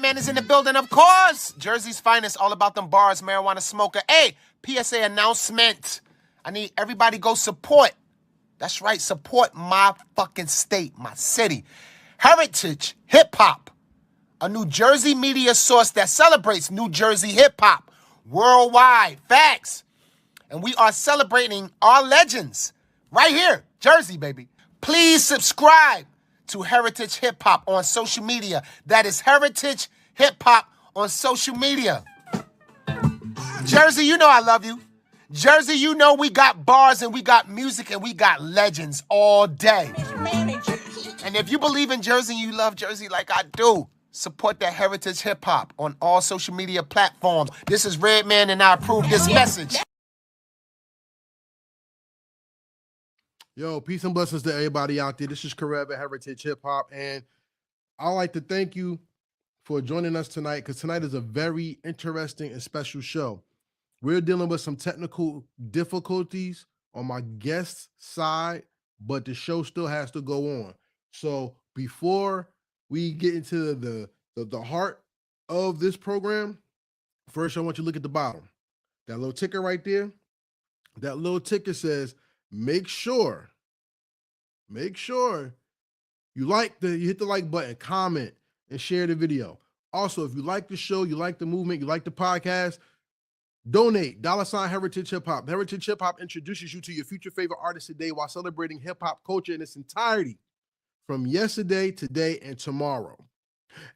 Man is in the building, of course. Jersey's finest, all about them bars, marijuana smoker. Hey, PSA announcement. I need everybody go support. That's right, support my fucking state, my city. Heritage Hip Hop, a New Jersey media source that celebrates New Jersey hip hop worldwide. Facts. And we are celebrating our legends right here, Jersey, baby. Please subscribe to Heritage Hip Hop on social media. That is Heritage Hip Hop on social media. Jersey, you know I love you. Jersey, you know we got bars and we got music and we got legends all day. And if you believe in Jersey and you love Jersey like I do, support that Heritage Hip Hop on all social media platforms. This is Redman and I approve this message. Yo, peace and blessings to everybody out there. This is Karev at Heritage Hip Hop, and I'd like to thank you for joining us tonight, because tonight is a very interesting and special show. We're dealing with some technical difficulties on my guest side, but the show still has to go on. So before we get into the heart of this program, first I want you to look at the bottom. That little ticker right there, that little ticker says, make sure you hit the like button, comment, and share the video. Also, if you like the show, you like the movement, you like the podcast, donate, $ Heritage Hip Hop. Heritage Hip Hop introduces you to your future favorite artists today while celebrating hip hop culture in its entirety from yesterday, today, and tomorrow.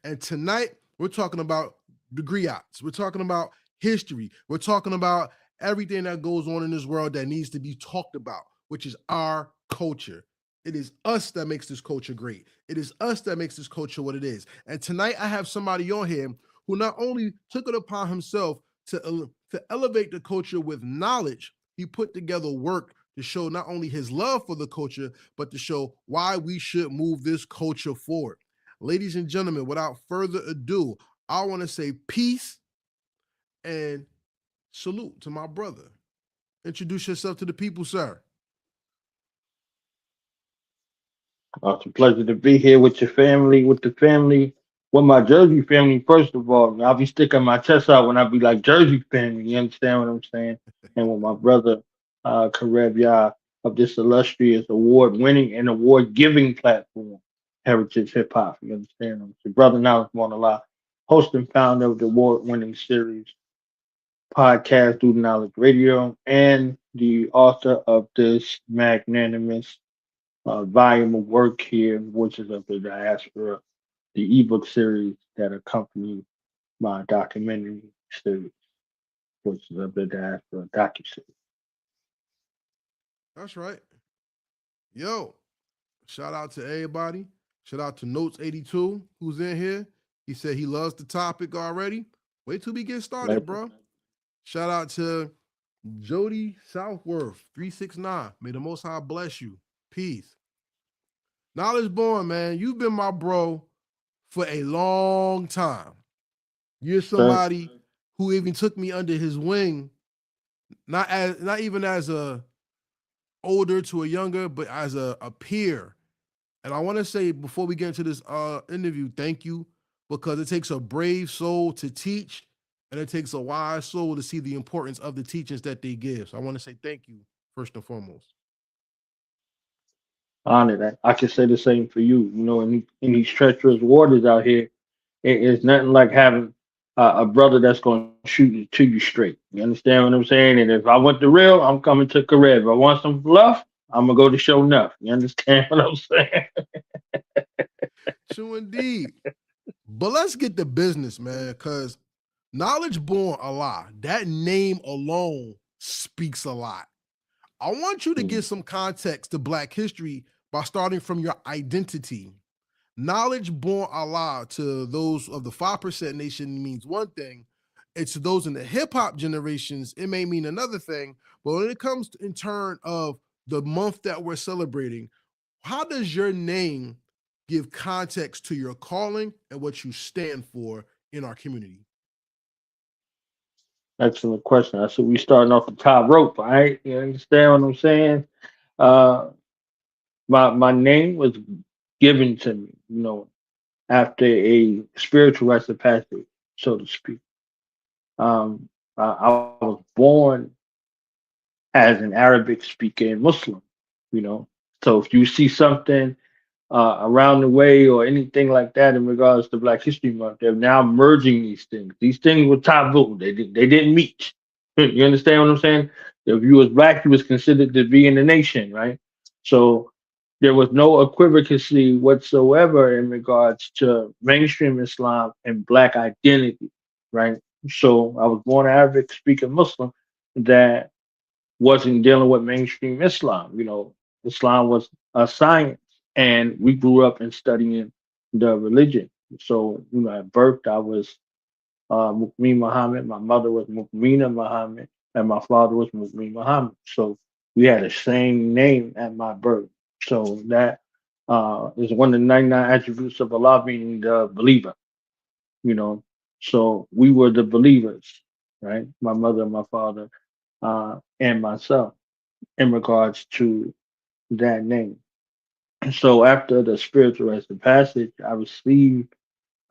And tonight, we're talking about the griots. We're talking about history. We're talking about everything that goes on in this world that needs to be talked about, which is our culture. It is us that makes this culture great. It is us that makes this culture what it is. And tonight I have somebody on here who not only took it upon himself to elevate the culture with knowledge, he put together work to show not only his love for the culture, but to show why we should move this culture forward. Ladies and gentlemen, without further ado, I want to say peace and salute to my brother. Introduce yourself to the people, sir. It's a pleasure to be here with your family, with my Jersey family, first of all. I'll be sticking my chest out when I be like Jersey family, you understand what I'm saying? And with my brother, Karev Yah, of this illustrious award-winning and award-giving platform, Heritage Hip Hop, you understand? I'm your brother now, Monala, host and founder of the award-winning series, podcast, Do the Knowledge Radio, and the author of this magnanimous volume of work here, Voices of the Diaspora, the ebook series that accompany my documentary series, Voices of the Diaspora docuseries. That's right. Yo, shout out to everybody. Shout out to Notes 82 who's in here. He said he loves the topic already. Wait till we get started, bro. Shout out to Jody Southworth 369. May the Most High bless you. Peace. Knowledge Born, man, you've been my bro for a long time. You're somebody who even took me under his wing, not even as a older to a younger, but as a peer. And I want to say before we get into this interview, thank you, because it takes a brave soul to teach, and it takes a wise soul to see the importance of the teachings that they give. So I want to say thank you first and foremost. Honored. I can say the same for you. You know, in these treacherous waters out here, it's nothing like having a brother that's going to shoot it to you straight. You understand what I'm saying? And if I want the real, I'm coming to Karev. If I want some fluff, I'm going to go to Show Enough. You understand what I'm saying? True indeed. But let's get to business, man, because Knowledge Born Allah, that name alone speaks a lot. I want you to give some context to Black history by starting from your identity. Knowledge Born Allah to those of the 5% nation means one thing. It's to those in the hip hop generations, it may mean another thing. But when it comes to, in turn of the month that we're celebrating, how does your name give context to your calling and what you stand for in our community? Excellent question. I said we starting off the top rope, all right? You understand what I'm saying? My name was given to me, you know, after a spiritual rite of passage, so to speak. I was born as an Arabic speaking Muslim, you know. So if you see something around the way or anything like that in regards to Black History Month, they're now merging these things. These things were taboo. They didn't meet. You understand what I'm saying? If you was black, you was considered to be in the nation, right? So there was no equivalency whatsoever in regards to mainstream Islam and black identity, right? So I was born Arabic speaking Muslim that wasn't dealing with mainstream Islam. You know, Islam was a science, and we grew up in studying the religion. So, you know, at birth, I was Mukmeen Muhammad. My mother was Mukmina Muhammad, and my father was Mukmeen Muhammad. So we had the same name at my birth. So that is one of the 99 attributes of Allah, being the believer, you know. So we were the believers, right? My mother, my father, and myself in regards to that name. So after the spiritual rite of passage, I received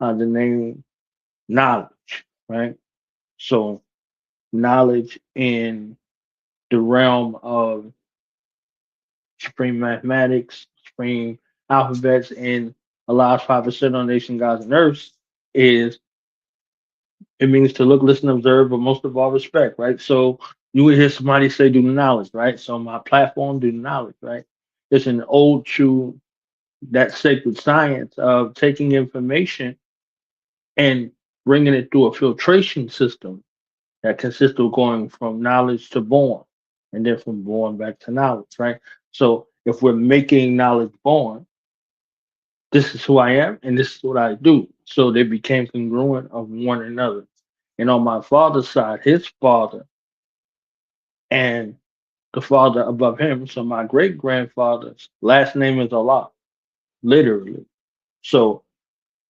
the name knowledge, right? So knowledge in the realm of supreme mathematics, supreme alphabets, and Allah's 5% on nation, gods, and earths is, it means to look, listen, observe, but most of all respect, right? So you would hear somebody say, do the knowledge, right? So my platform, do the knowledge, right? It's an ode to that sacred science of taking information and bringing it through a filtration system that consists of going from knowledge to born, and then from born back to knowledge, right? So if we're making knowledge born, this is who I am and this is what I do. So they became congruent of one another. And on my father's side, his father and the father above him, so my great grandfather's last name is Allah, literally. So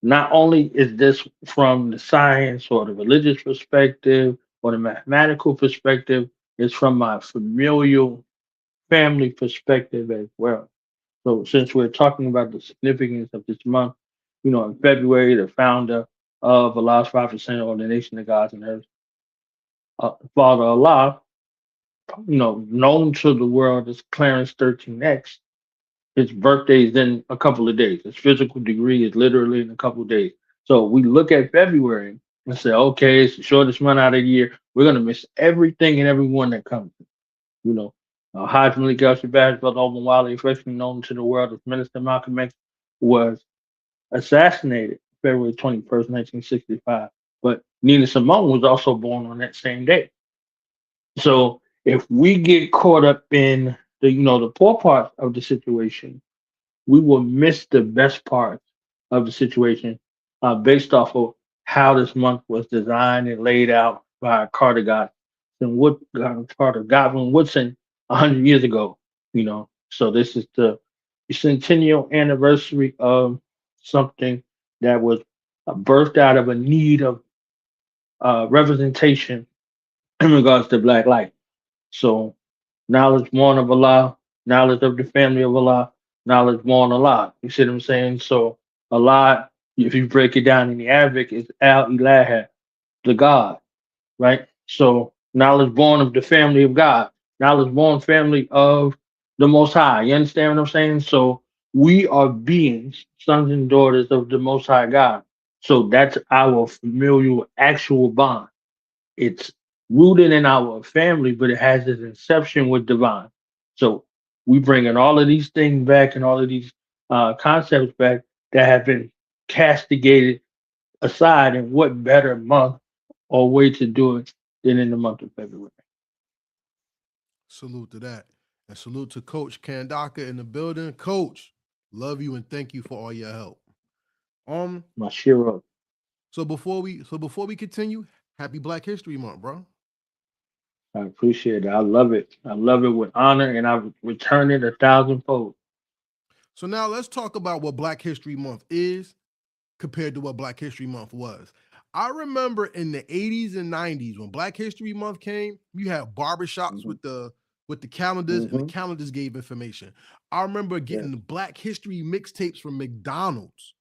not only is this from the science or the religious perspective or the mathematical perspective, it's from my familial family perspective as well. So since we're talking about the significance of this month, you know, in February, the founder of Allah's 5% or the Nation of Gods and Earth, Father Allah, you know, known to the world as Clarence 13X, his birthday is in a couple of days. His physical degree is literally in a couple of days. So we look at February and say, okay, it's the shortest month out of the year. We're gonna miss everything and everyone that comes. You know, Haj Malik Al Shabazz, Brother Owen Wiley, freshman known to the world as Minister Malcolm X, was assassinated February 21st, 1965. But Nina Simone was also born on that same day. So if we get caught up in the, you know, the poor part of the situation, we will miss the best parts of the situation based off of how this month was designed and laid out by Carter Godwin Woodson 100 years ago. You know, so this is the centennial anniversary of something that was birthed out of a need of representation in regards to Black life. So knowledge one of Allah, knowledge of the family of Allah, knowledge one Allah. You see what I'm saying? So Allah, if you break it down in the Arabic, is Al Ilaha, the God, right? So knowledge born of the family of God, knowledge born family of the Most High. You understand what I'm saying? So we are beings, sons and daughters of the Most High God. So that's our familial actual bond. It's rooted in our family, but it has its inception with divine. So we bringing all of these things back and all of these concepts back that have been castigated aside. And what better month or way to do it than in the month of February? Salute to that. And salute to Coach Kandaka in the building. Coach, love you and thank you for all your help. My Shiro. So before we continue, happy Black History Month, bro. I appreciate it. I love it. I love it with honor, and I return it 1,000-fold. So now let's talk about what Black History Month is compared to what Black History Month was. I remember in the 80s and 90s when Black History Month came, you had barbershops Mhm. with the calendars, and the Mhm. calendars gave information. I remember Yeah. getting the Black History mixtapes from McDonald's.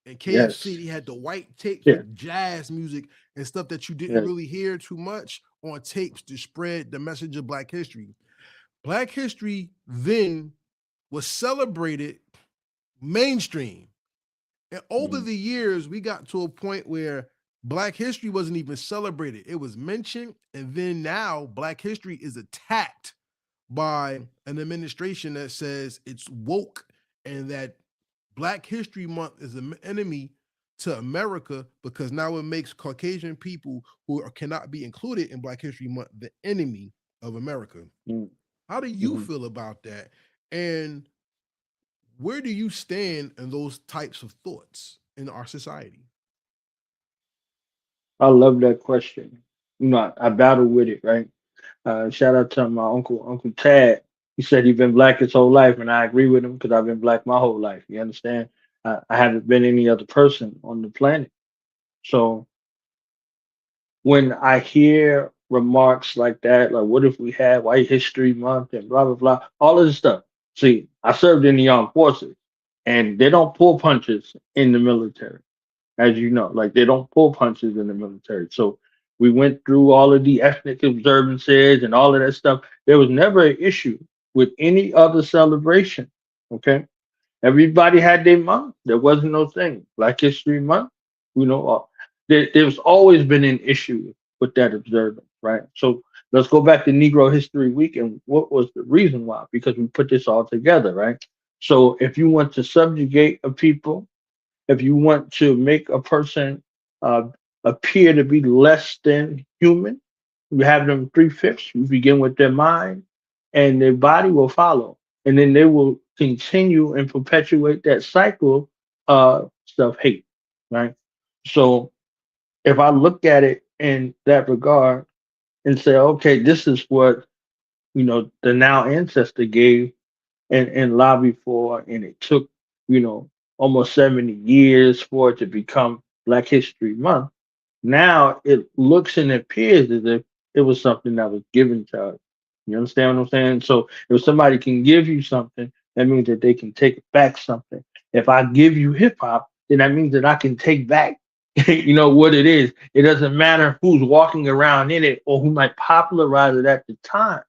And KFC, Yes. they had the white tapes Yeah. with jazz music and stuff that you didn't Yeah. really hear too much on tapes to spread the message of Black history. Black history then was celebrated mainstream. And over Mhm. the years, we got to a point where Black history wasn't even celebrated. It was mentioned. And then now Black history is attacked by an administration that says it's woke and that Black History Month is an enemy to America because now it makes Caucasian people who cannot be included in Black History Month the enemy of America. Mhm. How do you Mhm. feel about that? And where do you stand in those types of thoughts in our society? I love that question. I battle with it, right? Shout out to my Uncle Tad. He said he's been black his whole life, and I agree with him because I've been black my whole life. You understand? I haven't been any other person on the planet. So when I hear remarks like that, like what if we had White History Month and blah blah blah, all of this stuff. See, I served in the armed forces, and they don't pull punches in the military, as you know. Like they don't pull punches in the military. So we went through all of the ethnic observances and all of that stuff. There was never an issue with any other celebration. Okay. Everybody had their month. There wasn't no thing. Black History Month, there's always been an issue with that observance, right? So let's go back to Negro History Week and what was the reason why? Because we put this all together, right? So if you want to subjugate a people, if you want to make a person uh, appear to be less than human, you have them three-fifths. You begin with their mind, and their body will follow, and then they will continue and perpetuate that cycle of self-hate, right? So if I look at it in that regard and say, okay, this is what the now ancestor gave and lobbied for, and it took almost 70 years for it to become Black History Month. Now it looks and appears as if it was something that was given to us. You understand what I'm saying? So if somebody can give you something, that means that they can take back something. If I give you hip hop, then that means that I can take back, what it is. It doesn't matter who's walking around in it or who might popularize it at the time.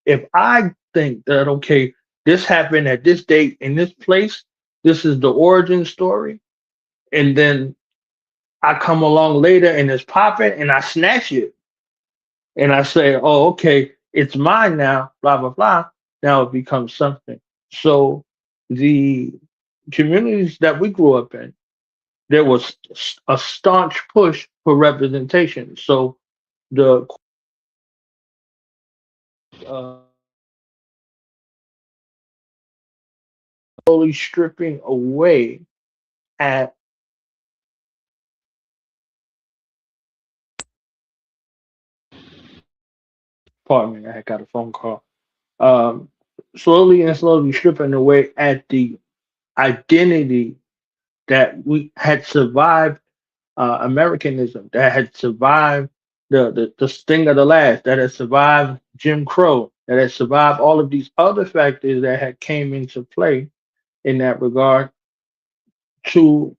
If I think that, okay, this happened at this date in this place, this is the origin story, and then I come along later and it's popping and I snatch it and I say, oh, okay, it's mine now, blah, blah, blah. Now it becomes something. So the communities that we grew up in, there was a staunch push for representation. So the slowly stripping away at, pardon me, I got a phone call. Um, Slowly and slowly stripping away at the identity that we had survived Americanism, that had survived the sting of the last, that had survived Jim Crow, that had survived all of these other factors that had came into play in that regard to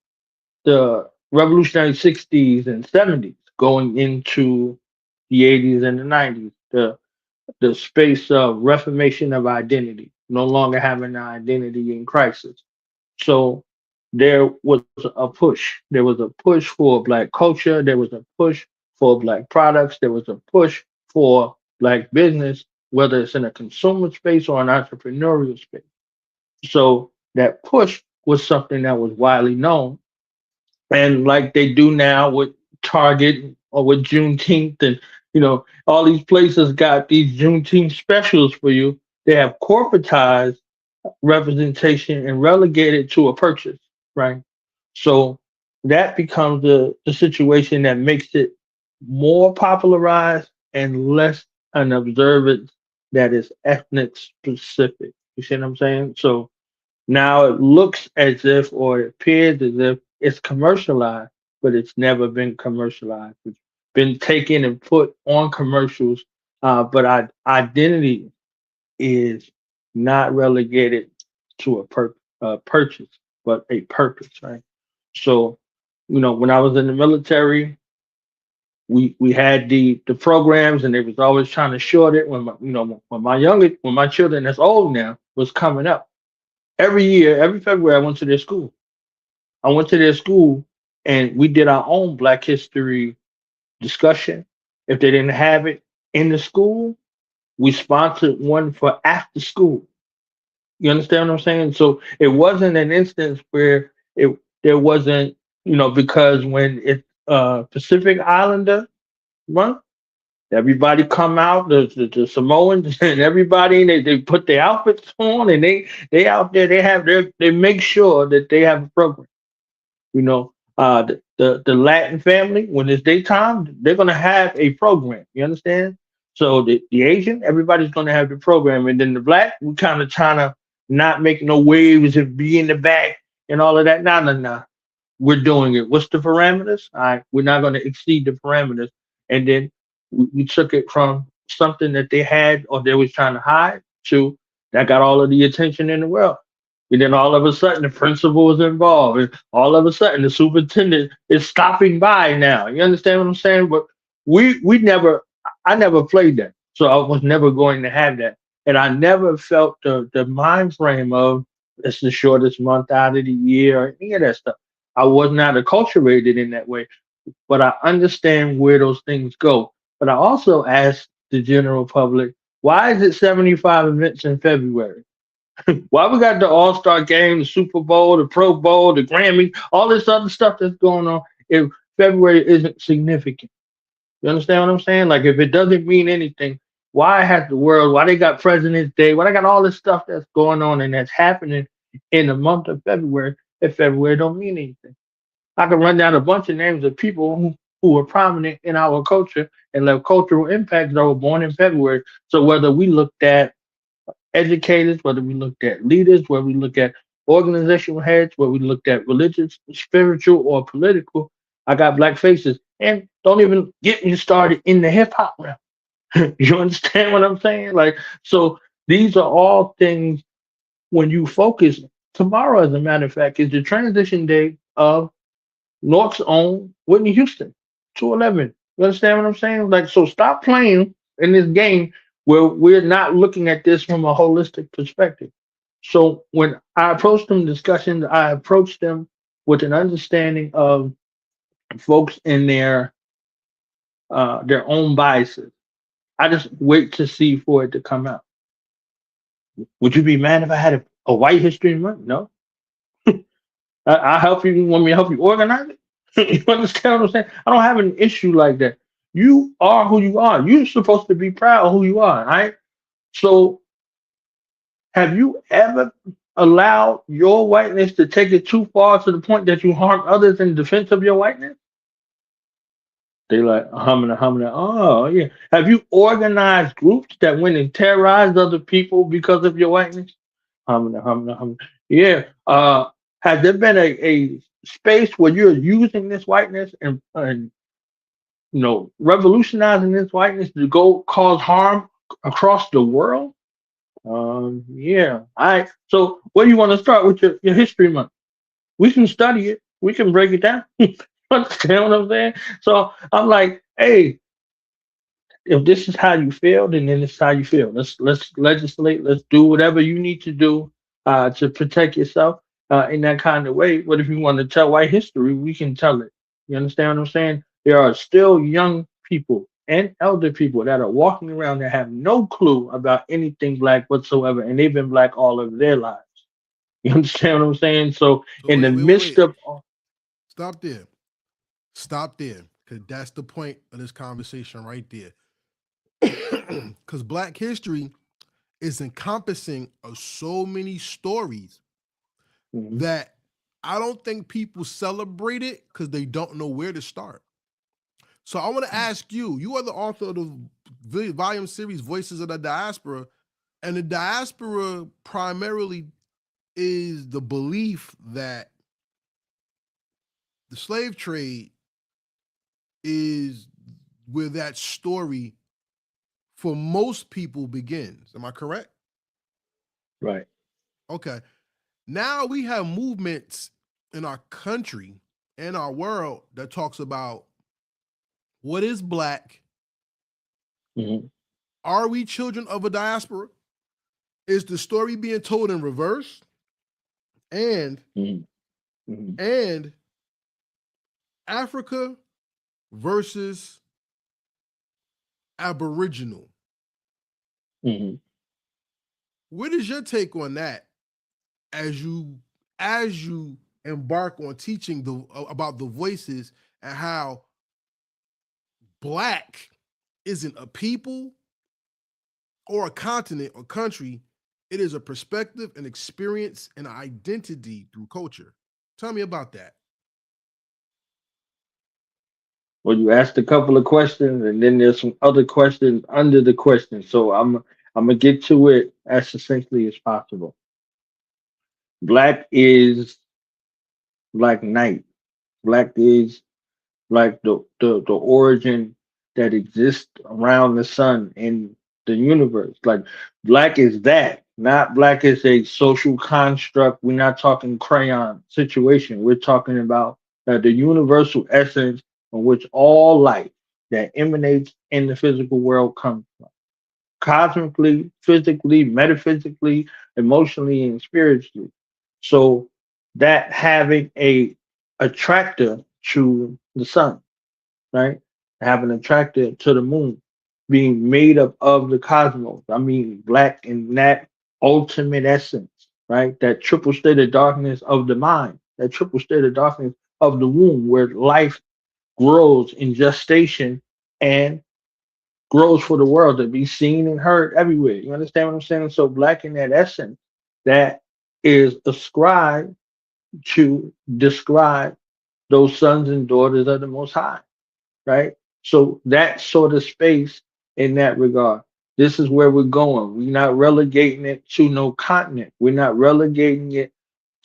the revolutionary 60s and 70s, going into the 80s and the 90s, the space of reformation of identity, no longer having an identity in crisis. So there was a push. There was a push for black culture. There was a push for black products. There was a push for black business, whether it's in a consumer space or an entrepreneurial space. So that push was something that was widely known. And like they do now with Target or with Juneteenth, and all these places got these Juneteenth specials for you. They have corporatized representation and relegate it to a purchase, right? So that becomes the situation that makes it more popularized and less an observance that is ethnic specific. You see what I'm saying? So now it looks as if, or it appears as if it's commercialized, but it's never been commercialized. It's been taken and put on commercials, but identity is not relegated to a purchase, but a purpose, right? So, when I was in the military, we had the programs, and they was always trying to short it when when my children that's old now was coming up. Every year, every February, I went to their school. I went to their school, and we did our own Black History discussion. If they didn't have it in the school, we sponsored one for after school. You understand what I'm saying? So it wasn't an instance where it there wasn't, because when it's Pacific Islander month, everybody come out, the Samoans and everybody, and they put their outfits on, and they out there, they make sure that they have a program. The Latin family, when it's daytime, they're gonna have a program. You understand? So the Asian, everybody's gonna have the program, and then the Black, we kind of trying to not make no waves and be in the back and all of that. No, no, no, we're doing it. What's the parameters? All right, we're not going to exceed the parameters. And then we took it from something that they had or they was trying to hide to that got all of the attention in the world. And then all of a sudden the principal was involved, and all of a sudden the superintendent is stopping by now. You understand what I'm saying? But we never, I never played that, so I was never going to have that, and I never felt the mind frame of it's the shortest month out of the year or any of that stuff. I was not acculturated in that way, but I understand where those things go. But I also ask the general public, why is it 75 events in February? Why we got the All Star Game, the Super Bowl, the Pro Bowl, the Grammy, all this other stuff that's going on if February isn't significant? You understand what I'm saying? Like, if it doesn't mean anything, why has the world, why they got President's Day, why they got all this stuff that's going on and that's happening in the month of February if February don't mean anything? I can run down a bunch of names of people who were prominent in our culture and left cultural impacts that were born in February. So whether we looked at educators, whether we looked at leaders, whether we look at organizational heads, whether we looked at religious, spiritual, or political, I got Black faces. And don't even get me started in the hip hop realm. You understand what I'm saying? Like, so these are all things when you focus. Tomorrow, as a matter of fact, is the transition day of North's own Whitney Houston, 211. You understand what I'm saying? Like, so stop playing in this game where we're not looking at this from a holistic perspective. So when I approach them discussions, I approach them with an understanding of folks in their own biases. I just wait to see for it to come out. Would you be mad if I had a white history month? No. I'll help you. You want me to help you organize it? You understand what I'm saying? I don't have an issue like that. You are who you are. You're supposed to be proud of who you are, right? So, have you ever allowed your whiteness to take it too far to the point that you harm others in defense of your whiteness? They like humming, humming. Oh, yeah. Have you organized groups that went and terrorized other people because of your whiteness? Humming, humming, humming. Yeah. Has there been a space where you're using this whiteness and revolutionizing this whiteness to go cause harm across the world? Yeah. All right. So where do you want to start with your history month? We can study it. We can break it down. Understand what I'm saying? So I'm like, hey, if this is how you feel, then this is how you feel. Let's legislate. Let's do whatever you need to do to protect yourself in that kind of way. But if you want to tell white history, we can tell it. You understand what I'm saying? There are still young people and elder people that are walking around that have no clue about anything black whatsoever, and they've been black all of their lives. You understand what I'm saying? So So in the midst wait. of Stop there. Stop there. Because that's the point of this conversation right there. Because Black history is encompassing of so many stories Mhm. that I don't think people celebrate it because they don't know where to start. So I want to ask you, you are the author of the volume series Voices of the Diaspora, and the diaspora primarily is the belief that the slave trade is where that story for most people begins. Am I correct? Right. Okay. Now we have movements in our country and our world that talks about what is black. Mm-hmm. Are we children of a diaspora? Is the story being told in reverse? And Mm-hmm. Mm-hmm. and Africa versus Aboriginal. Mm-hmm. What is your take on that as you embark on teaching about the voices and how black isn't a people or a continent or country, it is a perspective, an experience, and identity through culture. Tell me about that. Well, you asked a couple of questions, and then there's some other questions under the question. So I'm gonna get to it as succinctly as possible. Black is like night. Black is like the origin that exists around the sun in the universe. Like black is that, not black is a social construct. We're not talking crayon situation. We're talking about the universal essence from which all life that emanates in the physical world comes from. Cosmically, physically, metaphysically, emotionally, and spiritually. So that having a attractor to the sun, right? Have an attractor to the moon, being made up of the cosmos. I mean, black in that ultimate essence, right? That triple state of darkness of the mind, that triple state of darkness of the womb, where life grows in gestation and grows for the world to be seen and heard everywhere. You understand what I'm saying? So, black in that essence, that is ascribed to describe those sons and daughters of the Most High, right? So that sort of space in that regard. This is where we're going. We're not relegating it to no continent. We're not relegating it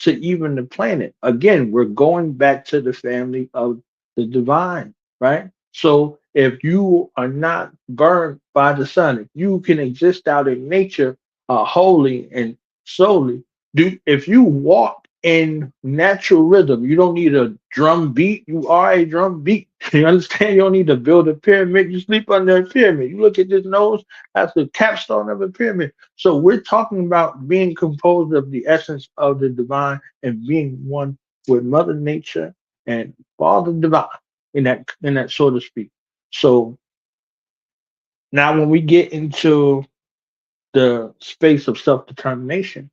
to even the planet. Again, we're going back to the family of the divine, right? So if you are not burned by the sun, if you can exist out in nature wholly and solely, if you walk in natural rhythm, you don't need a drum beat. You are a drum beat. You understand? You don't need to build a pyramid. You sleep under a pyramid. You look at this nose, that's the capstone of a pyramid. So we're talking about being composed of the essence of the divine and being one with Mother Nature and Father Divine in that so to speak. So now when we get into the space of self-determination,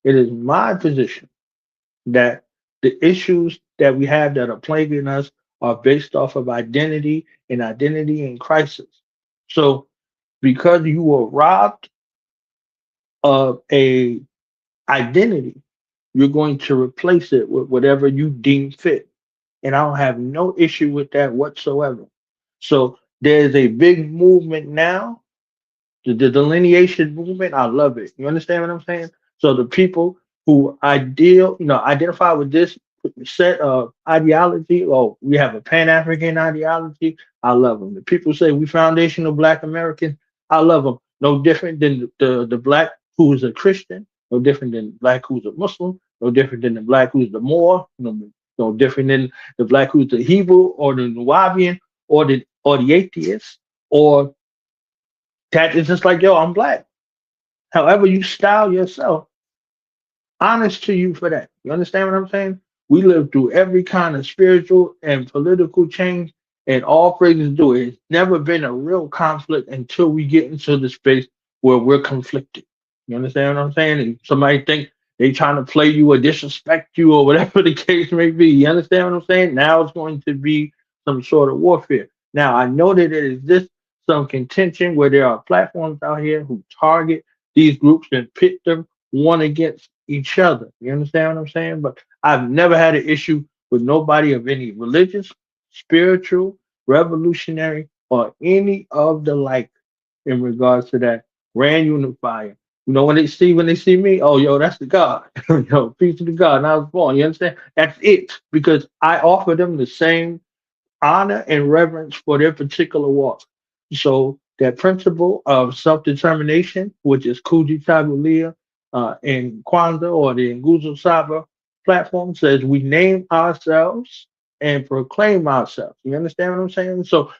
it is my position that the issues that we have that are plaguing us are based off of identity and identity in crisis. So because you were robbed of a identity, you're going to replace it with whatever you deem fit. And I don't have no issue with that whatsoever. So there's a big movement now, the delineation movement. I love it. You understand what I'm saying? So the people who identify with this set of ideology, or we have a Pan-African ideology, I love them. The people say we foundational Black Americans, I love them. No different than the Black who is a Christian, no different than Black who's a Muslim, no different than the Black who's the Moor, no different than the Black who's the Hebrew or the Nubian or the atheist or that is just like, yo, I'm Black. However you style yourself, honest to you for that. You understand what I'm saying? We live through every kind of spiritual and political change, and all praises do it. It's never been a real conflict until we get into the space where we're conflicted. You understand what I'm saying? And somebody think they trying to play you or disrespect you or whatever the case may be. You understand what I'm saying? Now it's going to be some sort of warfare. Now I know that it exists some contention where there are platforms out here who target these groups and pit them one against each other. You understand what I'm saying? But I've never had an issue with nobody of any religious, spiritual, revolutionary, or any of the like in regards to that grand unifier. When they see me, oh yo, that's the God. Yo, peace to the God. And I was born. You understand? That's it. Because I offer them the same honor and reverence for their particular walk. So that principle of self-determination, which is Kuji Tagulia in Kwanzaa or the Nguzo Saba, platform says we name ourselves and proclaim ourselves. You understand what I'm saying? So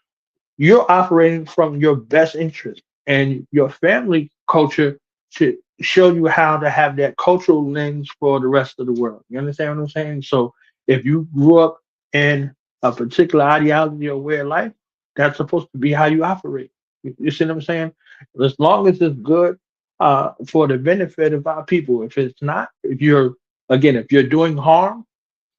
you're operating from your best interest, and your family culture should show you how to have that cultural lens for the rest of the world. You understand what I'm saying? So if you grew up in a particular ideology or way of life, that's supposed to be how you operate. You see what I'm saying? As long as it's good for the benefit of our people. If it's not, if you're again, if you're doing harm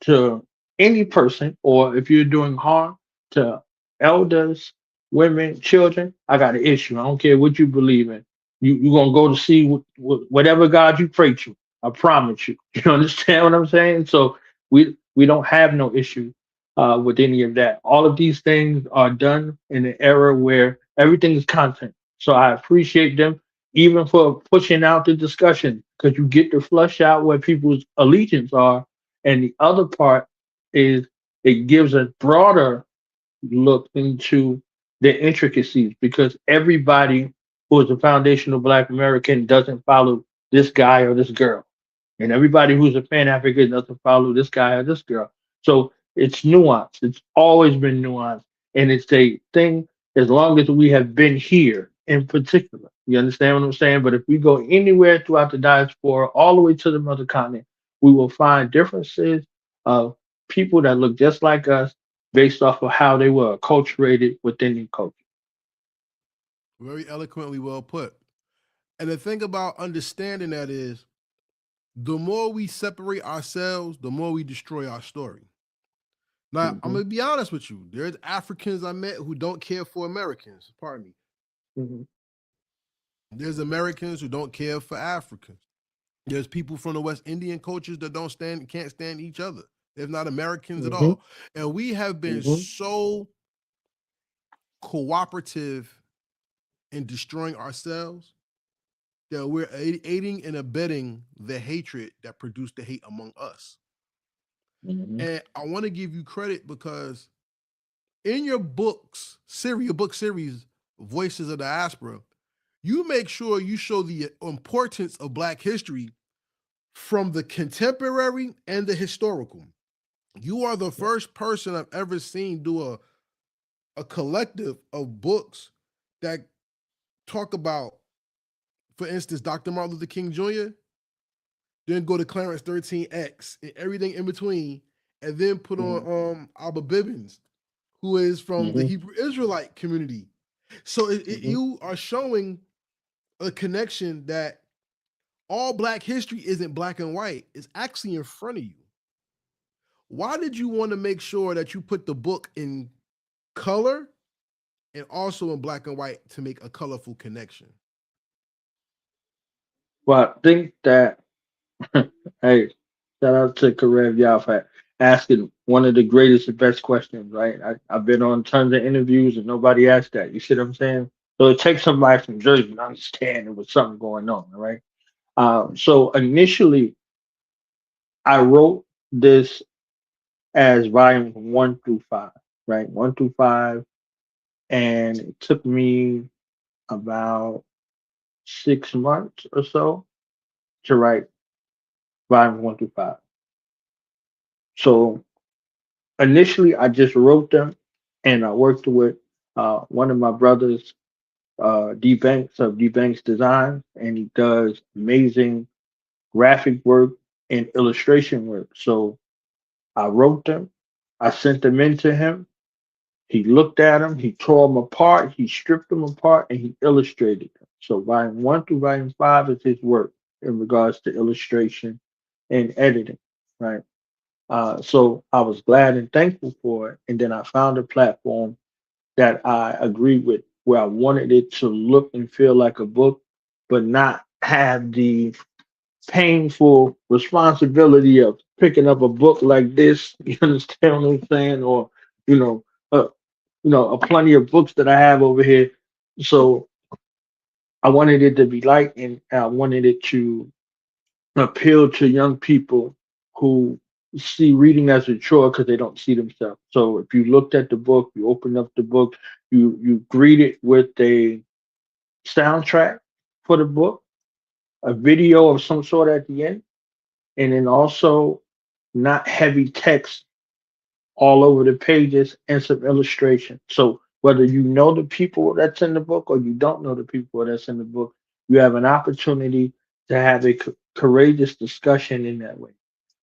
to any person, or if you're doing harm to elders, women, children, I got an issue. I don't care what you believe in. You're gonna go to see whatever God you pray to. I promise you. You understand what I'm saying? So we don't have no issue with any of that. All of these things are done in an era where everything is content. So I appreciate them even for pushing out the discussion, because you get to flush out where people's allegiance are, and the other part is it gives a broader look into the intricacies, because everybody who is a foundational Black American doesn't follow this guy or this girl. And everybody who's a Pan African doesn't follow this guy or this girl. So it's nuanced. It's always been nuanced. And it's a thing as long as we have been here in particular. You understand what I'm saying? But if we go anywhere throughout the diaspora, all the way to the mother continent, we will find differences of people that look just like us based off of how they were acculturated within the culture. Very eloquently well put. And the thing about understanding that is, the more we separate ourselves, the more we destroy our story. Now, I'm Hmm. gonna be honest with you. There's Africans I met who don't care for Americans. Pardon me. Hmm. There's Americans who don't care for Africans. There's people from the West Indian cultures that can't stand each other. They're not Americans at Hmm. all. And we have been Hmm. so cooperative in destroying ourselves that we're aiding and abetting the hatred that produced the hate among us. Hmm. And I want to give you credit because in your book series, Voices of the Diaspora, you make sure you show the importance of Black history from the contemporary and the historical. You are the first person I've ever seen do a collective of books that talk about, for instance, Dr. Martin Luther King Jr., then go to Clarence 13X and everything in between, and then put Hmm. on Abba Bibbins, who is from the Hmm. Hebrew Israelite community. So Hmm. you are showing a connection that all Black history isn't black and white, it's actually in front of you. Why did you want to make sure that you put the book in color and also in black and white to make a colorful connection? Well, I think that hey, shout out to Karev Yah for asking one of the greatest and best questions, right? I've been on tons of interviews and nobody asked that. You see what I'm saying? So it takes somebody from Jersey to understand there was something going on, all right? So initially, I wrote this as volume 1 through 5, right? 1 through 5. And it took me about 6 months or so to write volume 1 through 5. So initially I just wrote them, and I worked with one of my brothers, D Banks of D Banks Design, and he does amazing graphic work and illustration work. So I wrote them, I sent them in to him. He looked at them, he tore them apart, he stripped them apart, and he illustrated them. So volume 1 through volume 5 is his work in regards to illustration and editing, right? So I was glad and thankful for it. And then I found a platform that I agreed with, where I wanted it to look and feel like a book, but not have the painful responsibility of picking up a book like this. You understand what I'm saying? Or, you know, uh, plenty of books that I have over here. So I wanted it to be light, and I wanted it to appeal to young people who see reading as a chore because they don't see themselves. So if you looked at the book, you open up the book, you greet it with a soundtrack for the book, a video of some sort at the end, and then also not heavy text all over the pages, and some illustration. So whether you know the people that's in the book or you don't know the people that's in the book, you have an opportunity to have a courageous discussion in that way.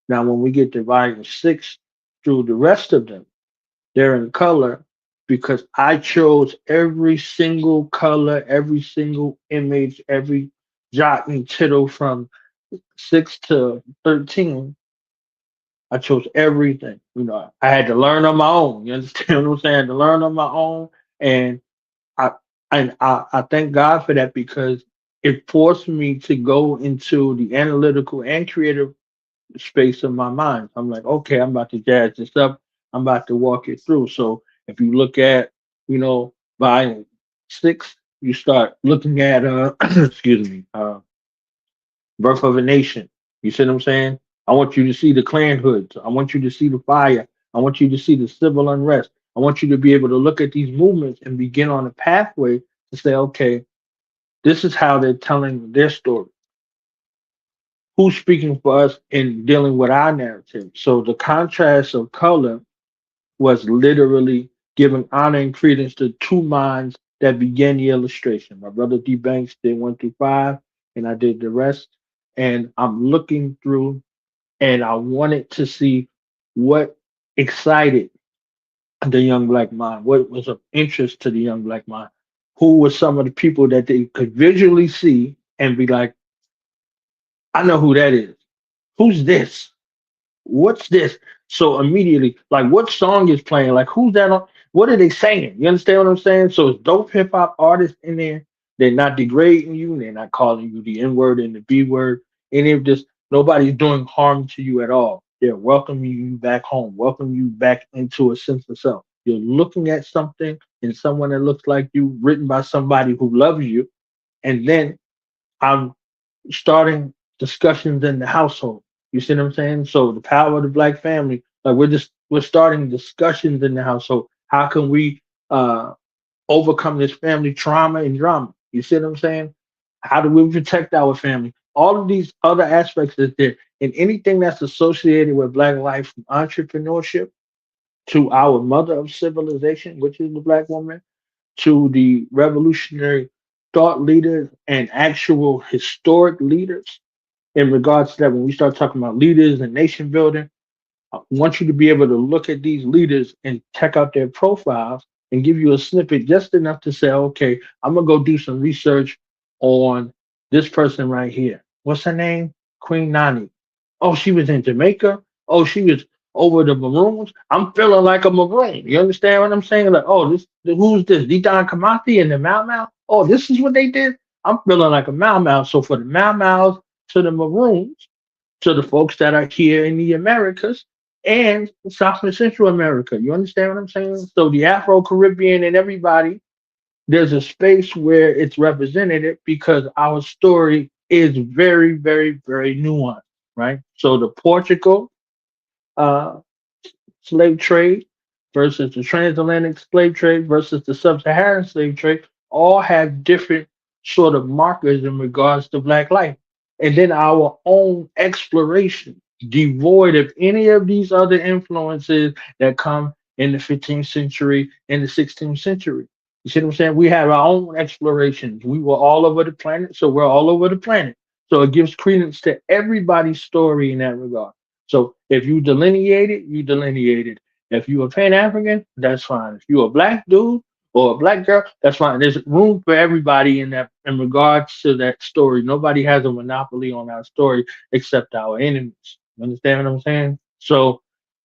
Now, when we get to volume six through the rest of them, they're in color because I chose every single color, every single image, every jot and tittle from 6 to 13. I chose everything. I had to learn on my own. You understand what I'm saying? I had to learn on my own, and I I thank God for that because it forced me to go into the analytical and creative space of my mind. I'm like, okay, I'm about to jazz this up. I'm about to walk it through. So if you look at, volume six, you start looking at excuse me, Birth of a Nation. You see what I'm saying? I want you to see the clan hoods. I want you to see the fire. I want you to see the civil unrest. I want you to be able to look at these movements and begin on a pathway to say, okay, this is how they're telling their story. Who's speaking for us in dealing with our narrative? So the contrast of color was literally giving honor and credence to two minds that began the illustration. My brother D Banks did 1 through 5, and I did the rest. And I'm looking through, and I wanted to see what excited the young black mind, what was of interest to the young black mind, who were some of the people that they could visually see and be like, I know who that is. Who's this? What's this? So immediately, like, what song is playing? Like, who's that on? What are they saying? You understand what I'm saying? So it's dope hip hop artists in there. They're not degrading you. They're not calling you the N word and the B word. Any of this, nobody's doing harm to you at all. They're welcoming you back home, welcoming you back into a sense of self. You're looking at something in someone that looks like you, written by somebody who loves you. And then I'm starting discussions in the household. You see what I'm saying? So the power of the black family, like we're starting discussions in the household. How can we overcome this family trauma and drama? You see what I'm saying? How do we protect our family? All of these other aspects is there. And anything that's associated with black life, from entrepreneurship to our mother of civilization, which is the black woman, to the revolutionary thought leaders and actual historic leaders in regards to that. When we start talking about leaders and nation building, I want you to be able to look at these leaders and check out their profiles and give you a snippet just enough to say, okay, I'm gonna go do some research on this person right here. What's her name? Queen Nani. Oh, she was in Jamaica. Oh, she was over the Maroons. I'm feeling like a Maroon. You understand what I'm saying? Like, oh, this who's this? Didan Kamati and the Mau Mau. Oh, this is what they did. I'm feeling like a Mau Mau. So for the Mau Maus to the Maroons, to the folks that are here in the Americas and South and Central America. You understand what I'm saying? So the Afro Caribbean and everybody, there's a space where it's represented because our story is very, very, very nuanced, right? So the Portugal uh, slave trade versus the transatlantic slave trade versus the sub-Saharan slave trade all have different sort of markers in regards to black life. And then our own exploration, devoid of any of these other influences that come in the 15th century and the 16th century. You see what I'm saying? We have our own explorations. We were all over the planet, so we're all over the planet. So it gives credence to everybody's story in that regard. So if you delineate it, you delineate it. If you a Pan African, that's fine. If you a black dude or a black girl, that's fine. There's room for everybody in that in regards to that story. Nobody has a monopoly on our story except our enemies. You understand what I'm saying? So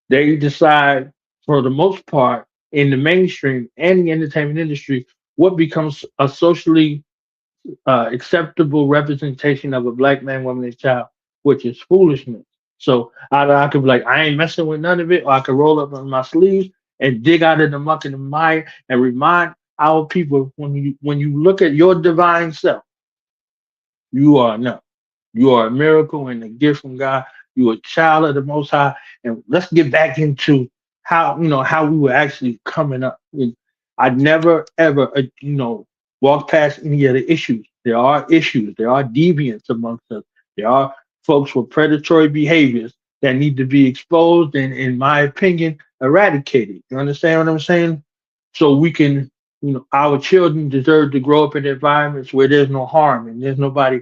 they decide for the most part in the mainstream and the entertainment industry what becomes a socially acceptable representation of a black man, woman, and child, which is foolishness. So either I could be like, I ain't messing with none of it, or I could roll up on my sleeves and dig out of the muck and the mire and remind our people when you look at your divine self, you are enough. You are a miracle and a gift from God. You are a child of the Most High. And let's get back into how we were actually coming up. I never ever walk past any of the issues. There are issues. There are deviants amongst us. There are folks with predatory behaviors that need to be exposed and, in my opinion, eradicated. You understand what I'm saying? So we can, our children deserve to grow up in environments where there's no harm and there's nobody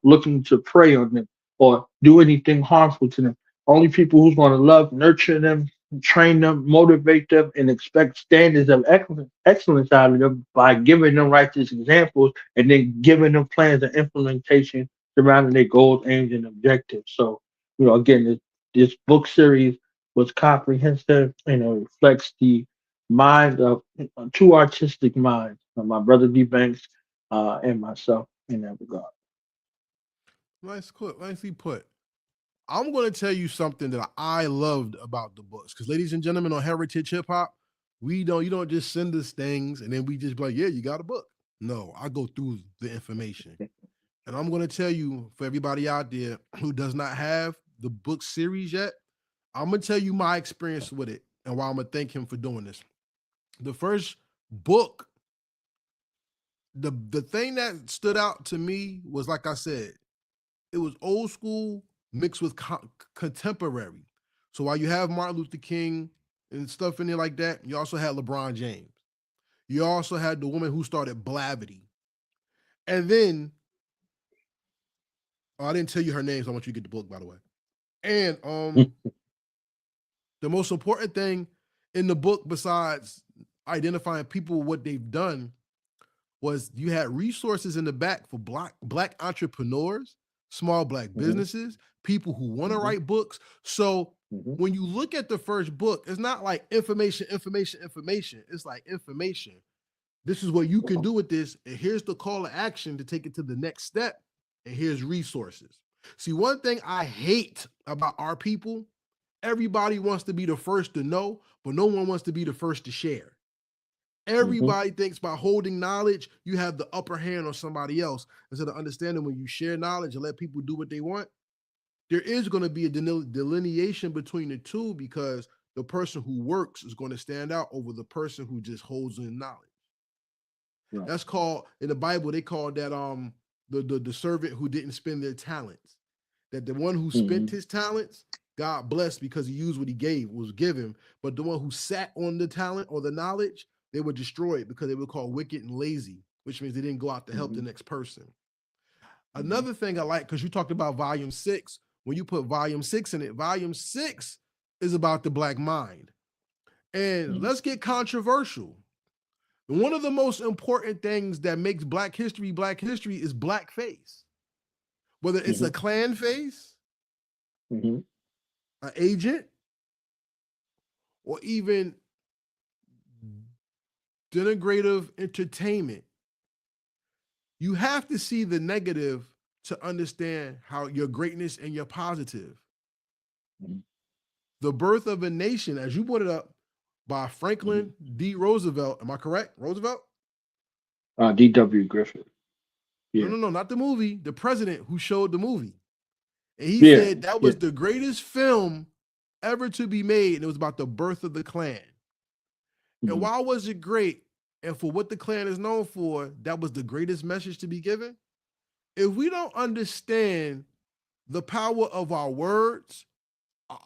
looking to prey on them or do anything harmful to them. Only people who's going to love, nurture them, train them, motivate them, and expect standards of excellence out of them by giving them righteous examples and then giving them plans and implementation surrounding their goals, aims, and objectives. So, again, this book series was comprehensive and it reflects the mind of two artistic minds, my brother D Banks and myself in that regard. Nicely put. I'm going to tell you something that I loved about the books, because ladies and gentlemen, on Heritage Hip Hop, you don't just send us things and then we just be like, yeah, you got a book. No, I go through the information. And I'm going to tell you, for everybody out there who does not have the book series yet, I'm going to tell you my experience with it and why I'm going to thank him for doing this. The first book, the thing that stood out to me was, like I said, it was old school mixed with contemporary. So while you have Martin Luther King and stuff in there like that, you also had LeBron James. You also had the woman who started Blavity. And then, I didn't tell you her name, so I want you to get the book, by the way. And the most important thing in the book, besides identifying people, what they've done, was you had resources in the back for black entrepreneurs, small black businesses, people who want to write books. So when you look at the first book, it's not like information. It's like information. This is what you can do with this. And here's the call to action to take it to the next step. And here's resources. See, one thing I hate about our people, everybody wants to be the first to know, but no one wants to be the first to share. Everybody thinks by holding knowledge, you have the upper hand on somebody else. Instead of understanding, when you share knowledge and let people do what they want, there is going to be a delineation between the two, because the person who works is going to stand out over the person who just holds in knowledge. Right. That's called, in the Bible, they call that the servant who didn't spend their talents. That the one who spent his talents, God blessed, because he used what he was given. But the one who sat on the talent or the knowledge, they were destroyed because they were called wicked and lazy, which means they didn't go out to help the next person. Another thing I like, because you talked about volume 6, when you put volume 6 in it, volume 6 is about the black mind. And let's get controversial. One of the most important things that makes black history is blackface. Whether it's a Klan face, an agent, or even denigrative entertainment, you have to see the negative to understand how your greatness and your positive. The Birth of a Nation, as you brought it up, by Franklin D. Roosevelt. Am I correct? Roosevelt? D.W. Griffith. Yeah. No, not the movie. The president who showed the movie. And he said that was the greatest film ever to be made. And it was about the birth of the Klan. And why was it great? And for what the Klan is known for, that was the greatest message to be given. If we don't understand the power of our words,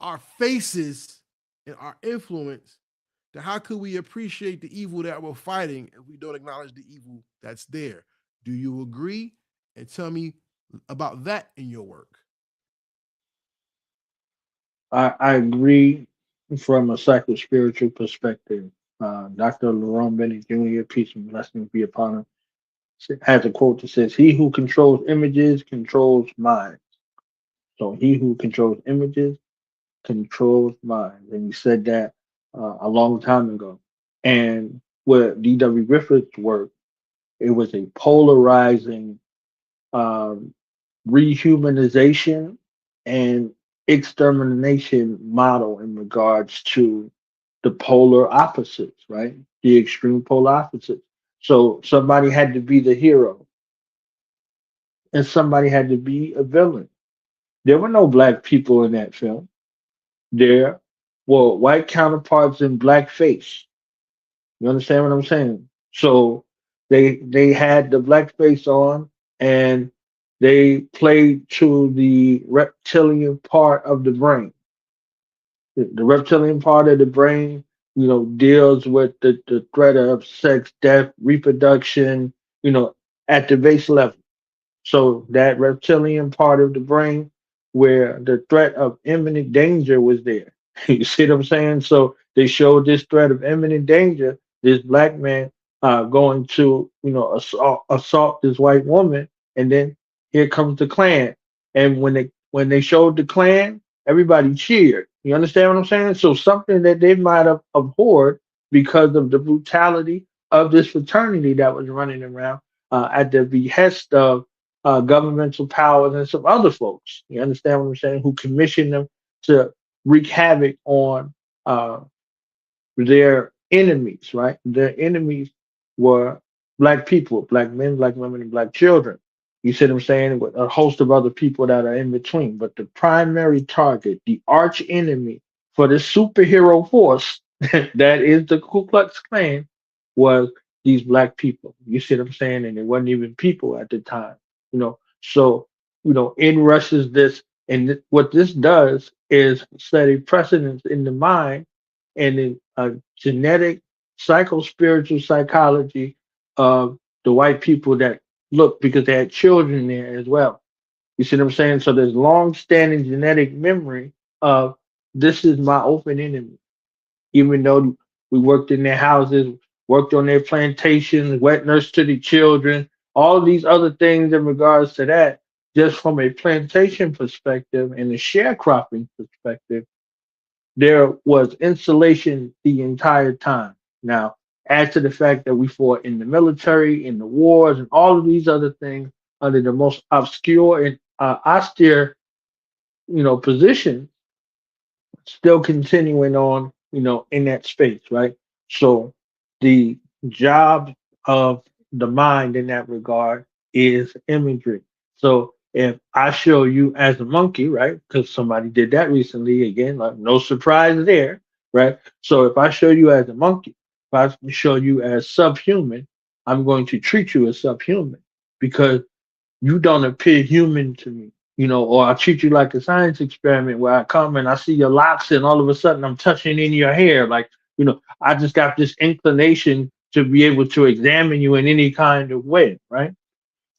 our faces, and our influence, then how could we appreciate the evil that we're fighting if we don't acknowledge the evil that's there? Do you agree? And tell me about that in your work. I agree from a psycho-spiritual perspective. Dr. Lerone Bennett Jr., peace and blessings be upon him, has a quote that says, "He who controls images controls minds." So he who controls images controls minds. And he said that a long time ago. And with D.W. Griffith's work, it was a polarizing rehumanization and extermination model in regards to the polar opposites, right? The extreme polar opposites. So somebody had to be the hero and somebody had to be a villain. There were no black people in that film. There were white counterparts in blackface. You understand what I'm saying? So they had the blackface on and they played to the reptilian part of the brain. The reptilian part of the brain, deals with the threat of sex, death, reproduction, at the base level. So that reptilian part of the brain where the threat of imminent danger was there. You see what I'm saying? So they showed this threat of imminent danger, this black man going to, assault this white woman, and then here comes the Klan. And when they showed the Klan, everybody cheered. You understand what I'm saying? So something that they might have abhorred because of the brutality of this fraternity that was running around at the behest of governmental powers and some other folks. You understand what I'm saying? Who commissioned them to wreak havoc on their enemies, right? Their enemies were black people, black men, black women, and black children. You see what I'm saying? With a host of other people that are in between. But the primary target, the arch enemy for this superhero force that is the Ku Klux Klan was these black people. You see what I'm saying? And it wasn't even people at the time. So in rushes this, and what this does is set a precedence in the mind and in genetic psycho-spiritual psychology of the white people that look, because they had children there as well. You see what I'm saying? So there's long-standing genetic memory of this is my open enemy. Even though we worked in their houses, worked on their plantations, wet nurse to the children, all of these other things in regards to that, just from a plantation perspective and a sharecropping perspective, there was insulation the entire time. Now, add to the fact that we fought in the military, in the wars, and all of these other things under the most obscure and austere, position, still continuing on, in that space, right? So the job of the mind in that regard is imagery. So if I show you as a monkey, right? Because somebody did that recently, again, like no surprise there, right? So if I show you as a monkey, if I show you as subhuman, I'm going to treat you as subhuman because you don't appear human to me, or I treat you like a science experiment where I come and I see your locks and all of a sudden I'm touching in your hair. Like, I just got this inclination to be able to examine you in any kind of way, right?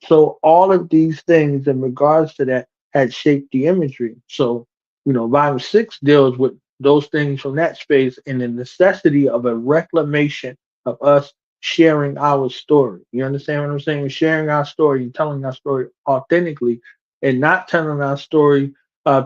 So all of these things in regards to that had shaped the imagery. So, volume six deals with those things from that space and the necessity of a reclamation of us sharing our story. You understand what I'm saying? Sharing our story and telling our story authentically and not telling our story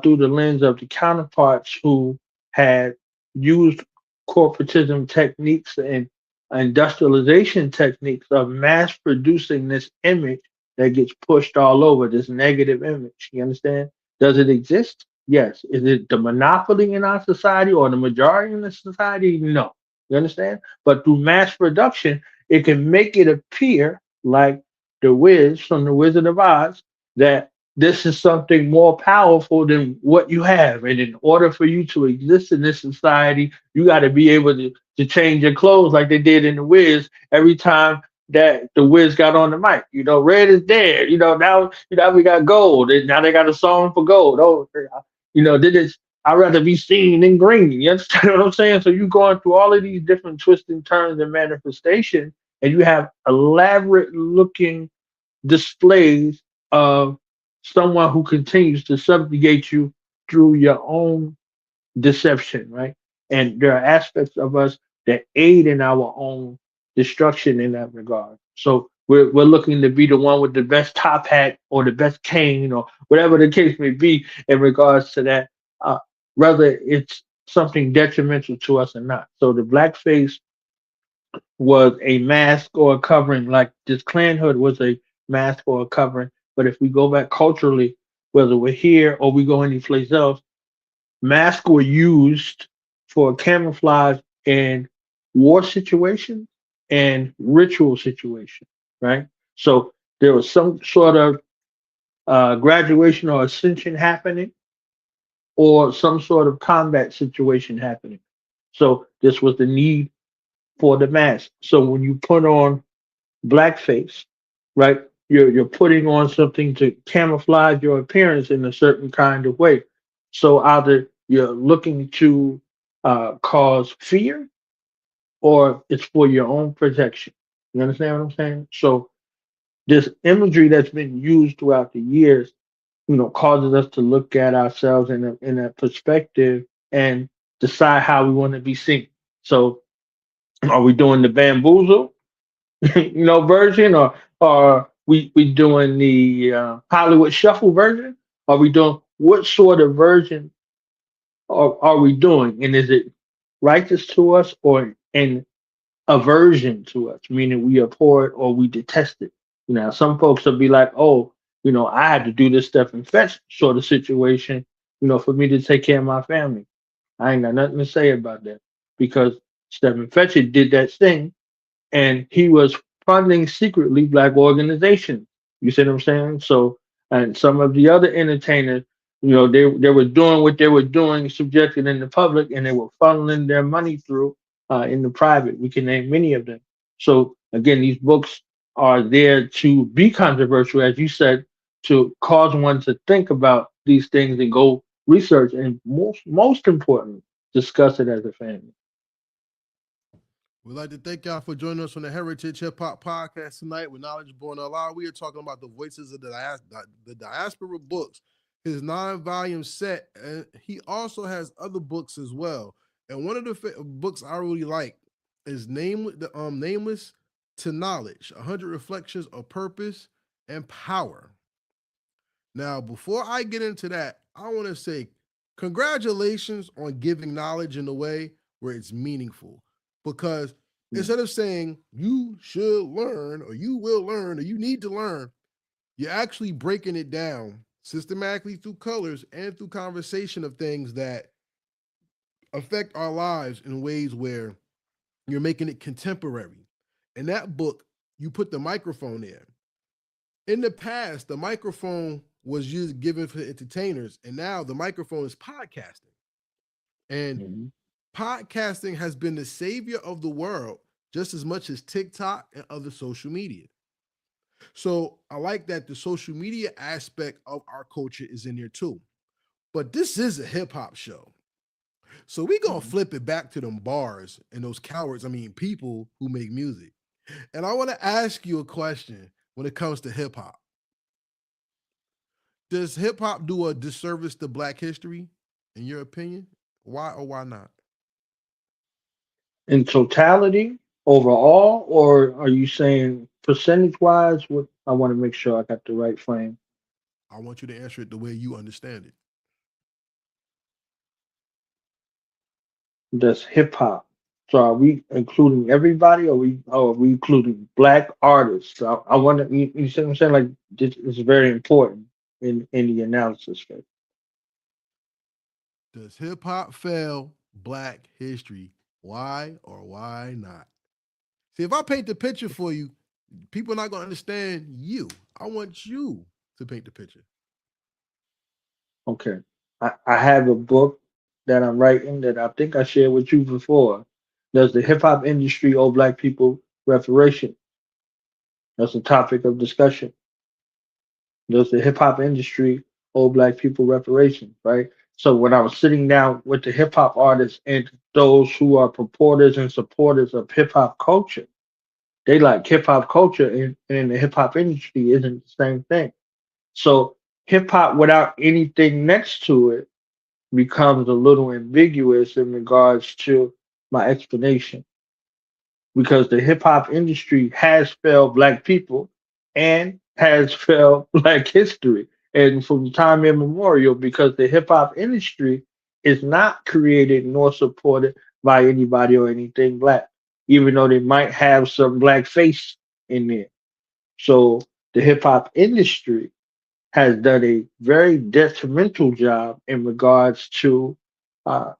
through the lens of the counterparts who had used corporatism techniques and industrialization techniques of mass producing this image that gets pushed all over, this negative image. You understand? Does it exist? Yes. Is it the monopoly in our society or the majority in the society? No. You understand? But through mass production, it can make it appear like the Wiz from the Wizard of Oz that this is something more powerful than what you have. And in order for you to exist in this society, you got to be able to change your clothes like they did in the Wiz every time that the Wiz got on the mic. Red is dead. Now we got gold. And now they got a song for gold. Oh, then it's I'd rather be seen than green. You understand what I'm saying? So you going through all of these different twists and turns and manifestation, and you have elaborate looking displays of someone who continues to subjugate you through your own deception, right? And there are aspects of us that aid in our own destruction in that regard. So we're looking to be the one with the best top hat or the best cane or whatever the case may be in regards to that, uh, whether it's something detrimental to us or not. So the blackface was a mask or a covering, like this clan hood was a mask or a covering. But if we go back culturally, whether we're here or we go anyplace else, masks were used for camouflage in war situations and ritual situations, right? So there was some sort of graduation or ascension happening or some sort of combat situation happening. So this was the need for the mask. So when you put on blackface, right? You're putting on something to camouflage your appearance in a certain kind of way. So either you're looking to cause fear, or it's for your own protection. You understand what I'm saying? So this imagery that's been used throughout the years, causes us to look at ourselves in a perspective and decide how we want to be seen. So are we doing the bamboozle, version, or we doing the Hollywood shuffle version? Are we doing what sort of version are we doing? And is it righteous to us or an aversion to us, meaning we abhor it or we detest it? Some folks will be like, oh, I had to do this stuff and fetch sort of situation, for me to take care of my family. I ain't got nothing to say about that because Stephen Fetchit did that thing and he was funding secretly black organizations. You see what I'm saying? So, and some of the other entertainers, they were doing what they were doing, subjected in the public, and they were funneling their money through in the private. We can name many of them. So again, these books are there to be controversial, as you said, to cause one to think about these things and go research, and most importantly, discuss it as a family. We'd like to thank y'all for joining us on the Heritage Hip Hop Podcast tonight with Knowledge Born Allah. We are talking about the voices of the Diaspora books, his 9-volume set, and he also has other books as well. And one of the books I really like is Nameless to Knowledge: 100 Reflections of Purpose and Power. Now, before I get into that, I want to say congratulations on giving knowledge in a way where it's meaningful. Because instead of saying you should learn or you will learn or you need to learn, you're actually breaking it down systematically through colors and through conversation of things that affect our lives in ways where you're making it contemporary. In that book, you put the microphone in. In the past, the microphone was used given for entertainers, and now the microphone is podcasting. And podcasting has been the savior of the world just as much as TikTok and other social media. So I like that the social media aspect of our culture is in there too. But this is a hip hop show. So we're going to flip it back to them bars and those cowards, people who make music. And I want to ask you a question when it comes to hip hop. Does hip hop do a disservice to Black history, in your opinion? Why or why not? In totality, overall, or are you saying percentage wise? What I want to make sure I got the right frame. I want you to answer it the way you understand it. That's hip hop. So are we including everybody, or are we including black artists? So I want to, you see what I'm saying? Like this is very important in the analysis phase. Does hip hop fail Black history? Why or why not? See, if I paint the picture for you, people are not going to understand you. I want you to paint the picture. Okay. I have a book that I'm writing that I think I shared with you before. Does the hip hop industry owe black people reparation? That's a topic of discussion. Does the hip hop industry owe black people reparations, right? So when I was sitting down with the hip hop artists and those who are purporters and supporters of hip hop culture, they like hip hop culture and the hip hop industry isn't the same thing. So hip hop without anything next to it becomes a little ambiguous in regards to my explanation, because the hip hop industry has failed black people and has failed black history. And from time immemorial, because the hip hop industry is not created nor supported by anybody or anything black, even though they might have some black face in there. So the hip hop industry has done a very detrimental job in regards to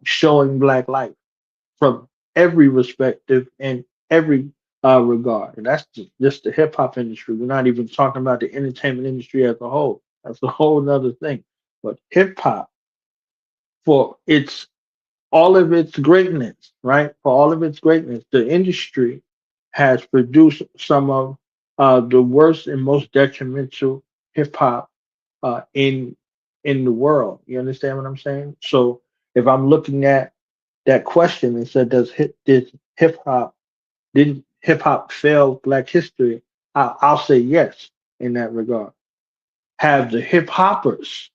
showing black life from every perspective and every regard. And that's just the hip hop industry. We're not even talking about the entertainment industry as a whole. That's a whole other thing. But hip hop, for its all of its greatness, right? For all of its greatness, the industry has produced some of the worst and most detrimental hip hop in the world. You understand what I'm saying? So if I'm looking at that question and said, did hip hop didn't hip hop fail Black history? I'll say yes in that regard. Have the hip hoppers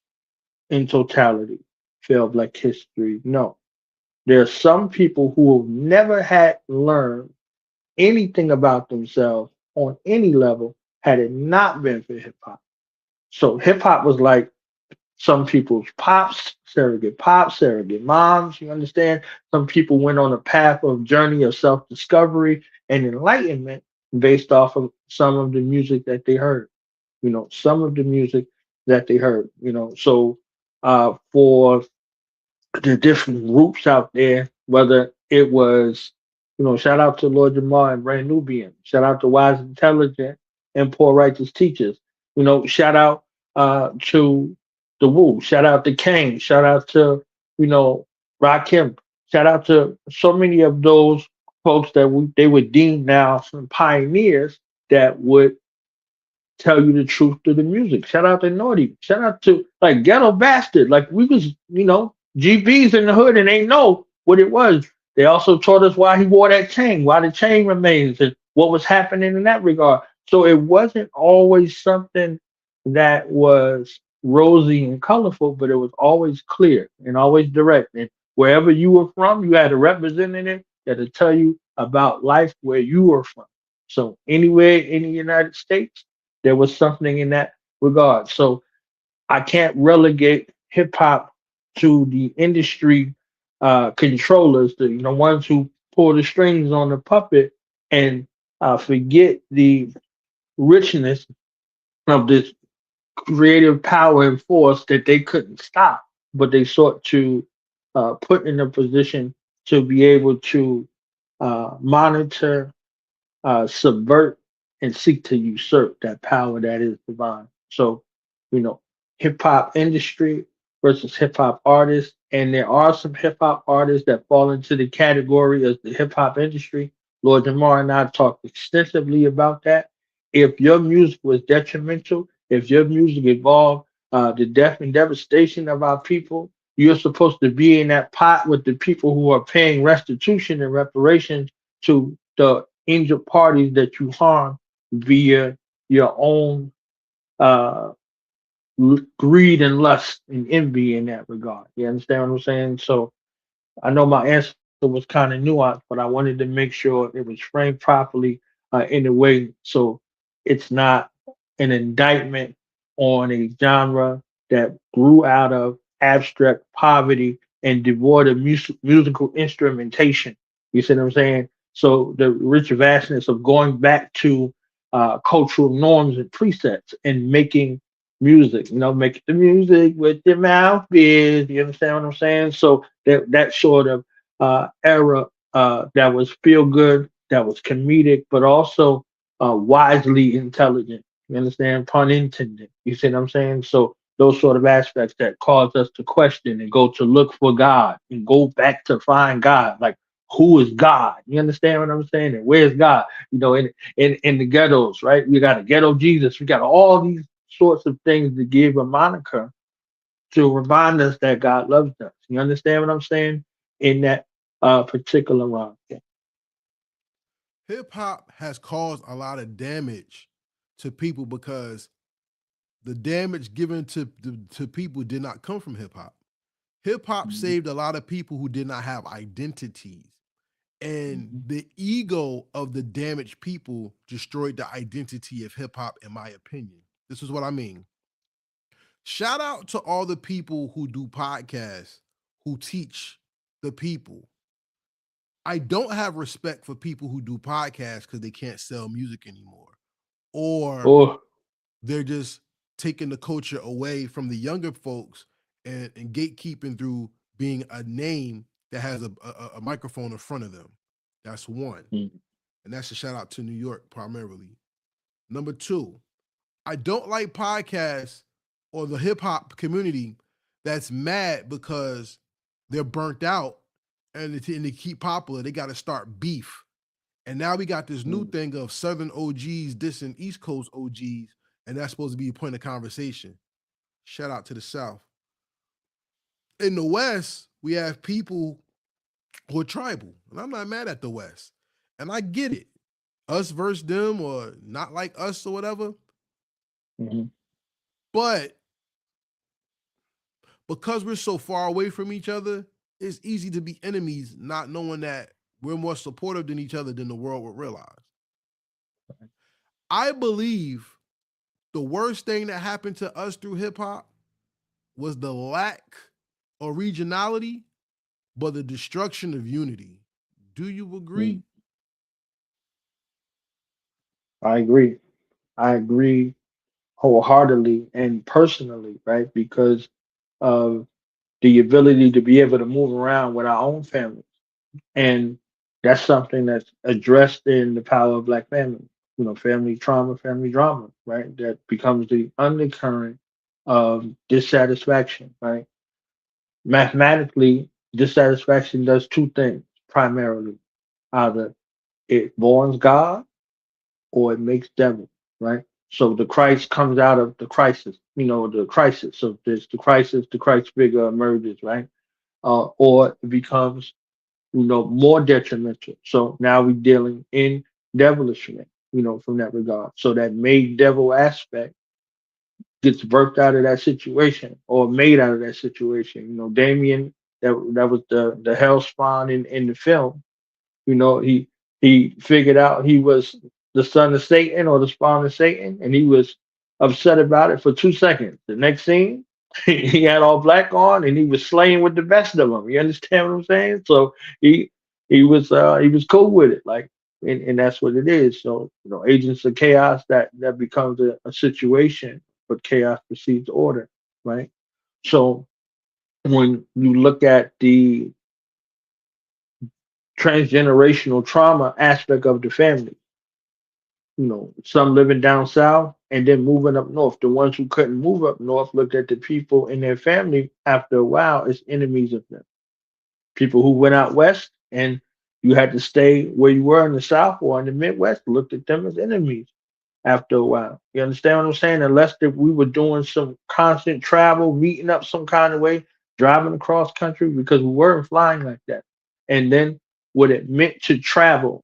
in totality failed Black history? No. There are some people who have never had learned anything about themselves on any level had it not been for hip hop. So hip hop was like some people's pops, surrogate moms. You understand? Some people went on a path of journey of self discovery and enlightenment based off of some of the music that they heard. Some of the music that they heard. So for the different groups out there, whether it was, shout out to Lord Jamar and Brand Nubian, shout out to Wise Intelligent and Poor Righteous Teachers, shout out to the Wu, shout out to Kane, shout out to, Rakim, shout out to so many of those folks that they would deem now some pioneers that would tell you the truth through the music. Shout out to Naughty. Shout out to like Ghetto Bastard. Like we was, GBs in the hood and they know what it was. They also taught us why he wore that chain, why the chain remains, and what was happening in that regard. So it wasn't always something that was rosy and colorful, but it was always clear and always direct. And wherever you were from, you had a representative that would tell you about life where you were from. So anywhere in the United States, there was something in that regard. So I can't relegate hip hop to the industry controllers, the ones who pull the strings on the puppet, and forget the richness of this creative power and force that they couldn't stop, but they sought to put in a position to be able to monitor, subvert, and seek to usurp that power that is divine. So, you know, hip hop industry versus hip hop artists, and there are some hip hop artists that fall into the category of the hip hop industry. Lord Jamar and I talked extensively about that. If your music was detrimental, if your music involved the death and devastation of our people, you're supposed to be in that pot with the people who are paying restitution and reparations to the injured parties that you harm via your own uh, greed and lust and envy in that regard. You understand what I'm saying? So I know my answer was kind of nuanced, but I wanted to make sure it was framed properly in a way so it's not an indictment on a genre that grew out of abstract poverty and devoid of musical instrumentation. You see what I'm saying? So the rich vastness of going back to cultural norms and presets and making music, making the music with your mouth is, you understand what I'm saying? So that sort of era that was feel good, that was comedic, but also wisely intelligent. You understand? Pun intended. You see what I'm saying? So those sort of aspects that cause us to question and go to look for God and go back to find God. Like, who is God? You understand what I'm saying? And where's God? In the ghettos, right? We got a ghetto Jesus. We got all these sorts of things to give a moniker to remind us that God loves us. You understand what I'm saying? In that particular rhyme. Yeah. Hip hop has caused a lot of damage to people because the damage given to people did not come from hip hop. Hip hop Mhm. saved a lot of people who did not have identities. And Mhm. the ego of the damaged people destroyed the identity of hip hop, in my opinion. This is what I mean. Shout out to all the people who do podcasts, who teach the people. I don't have respect for people who do podcasts because they can't sell music anymore, or Or they're just taking the culture away from the younger folks and gatekeeping through being a name that has a microphone in front of them. That's one. Mhm. And that's a shout out to New York primarily. Number two, I don't like podcasts or the hip hop community that's mad because they're burnt out and they keep popular. They got to start beef. And now we got this new Mhm. thing of Southern OGs dissing East Coast OGs, and that's supposed to be a point of conversation. Shout out to the South. In the West, we have people who are tribal. And I'm not mad at the West. And I get it. Us versus them or not like us or whatever. Mhm. But because we're so far away from each other, it's easy to be enemies, not knowing that we're more supportive than each other than the world would realize. I believe the worst thing that happened to us through hip hop was the lack of regionality, but the destruction of unity. Do you agree? I agree. I agree wholeheartedly and personally, right? Because of the ability to be able to move around with our own family. And that's something that's addressed in the power of black family. Family trauma, family drama, right? That becomes the undercurrent of dissatisfaction, right? Mathematically, dissatisfaction does two things primarily. Either it borns God or it makes devil, right? So the Christ comes out of the crisis, the crisis. So there's the crisis, the Christ figure emerges, right? Or it becomes, more detrimental. So now we're dealing in devilishment, from that regard. So that made devil aspect gets birthed out of that situation or made out of that situation. Damien, that was the hell spawn in the film. He figured out he was the son of Satan or the spawn of Satan, and he was upset about it for 2 seconds. The next scene, he had all black on, and he was slaying with the best of them. You understand what I'm saying? So he he was cool with it, like, and that's what it is. So agents of chaos that becomes a situation, but chaos precedes order, right? So when you look at the transgenerational trauma aspect of the family. Some living down south and then moving up north. The ones who couldn't move up north looked at the people in their family after a while as enemies of them. People who went out west and you had to stay where you were in the south or in the Midwest looked at them as enemies after a while. You understand what I'm saying? Unless that we were doing some constant travel, meeting up some kind of way, driving across country because we weren't flying like that. And then what it meant to travel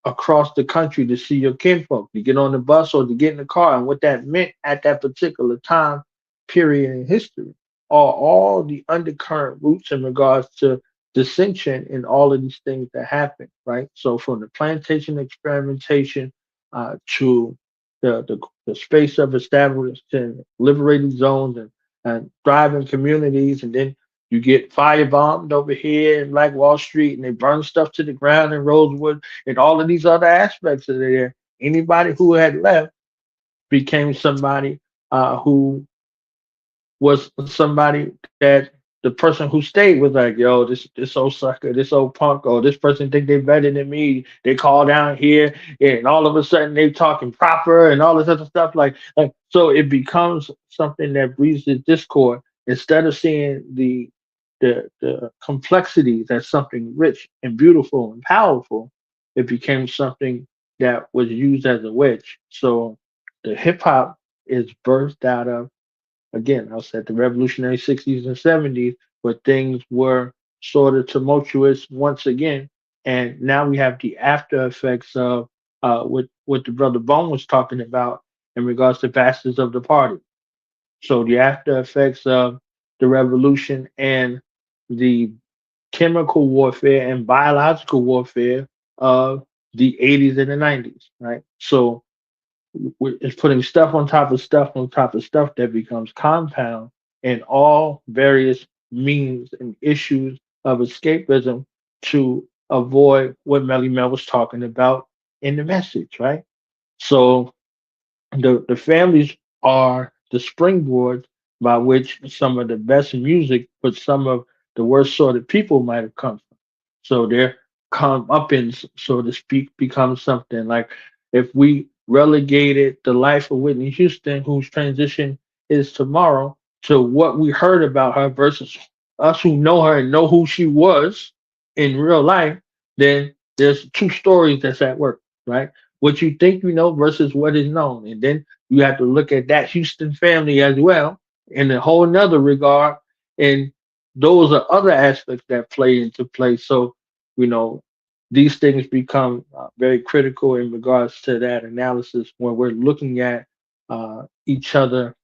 across the country to see your kinfolk, to get on the bus or to get in the car, and what that meant at that particular time period in history, are all the undercurrent roots in regards to dissension in all of these things that happen, right? So from the plantation experimentation to the space of established and liberated zones and thriving communities, and then you get firebombed over here in Black Wall Street, and they burn stuff to the ground in Rosewood, and all of these other aspects of there. Anybody who had left became somebody who was somebody that the person who stayed was like, yo, this old sucker, this old punk, or this person think they better than me. They call down here, and all of a sudden they talking proper and all this other stuff. Like so, it becomes something that breeds the discord instead of seeing the complexities as something rich and beautiful and powerful. It became something that was used as a wedge. So the hip hop is birthed out of, again, I was at the revolutionary 60s and 70s where things were sort of tumultuous once again. And now we have the after effects of what the brother Bone was talking about in regards to bastards of the party. So the after effects of the revolution and the chemical warfare and biological warfare of the 80s and the 90s, right? So it's putting stuff on top of stuff on top of stuff that becomes compound, and all various means and issues of escapism to avoid what Melly Mel was talking about in the message, right? So the families are the springboard by which some of the best music, but some of the worst sort of people might have come from. So their comeuppance, so to speak, becomes something like, if we relegated the life of Whitney Houston, whose transition is tomorrow, to what we heard about her versus us who know her and know who she was in real life, then there's two stories that's at work, right? What you think you know versus what is known. And then you have to look at that Houston family as well in a whole nother regard. And those are other aspects that play into play. So, you know, these things become very critical in regards to that analysis when we're looking at each other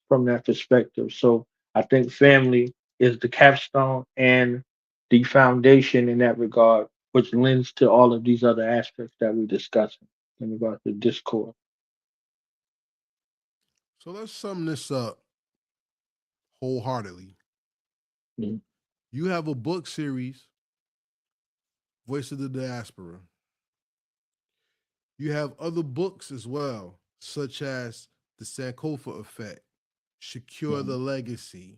from that perspective. So I think family is the capstone and the foundation in that regard, which lends to all of these other aspects that we discuss in regards to discord. So let's sum this up wholeheartedly. Mm, You have a book series, Voice of the Diaspora. You have other books as well, such as The Sankofa Effect, Secure mm, the Legacy,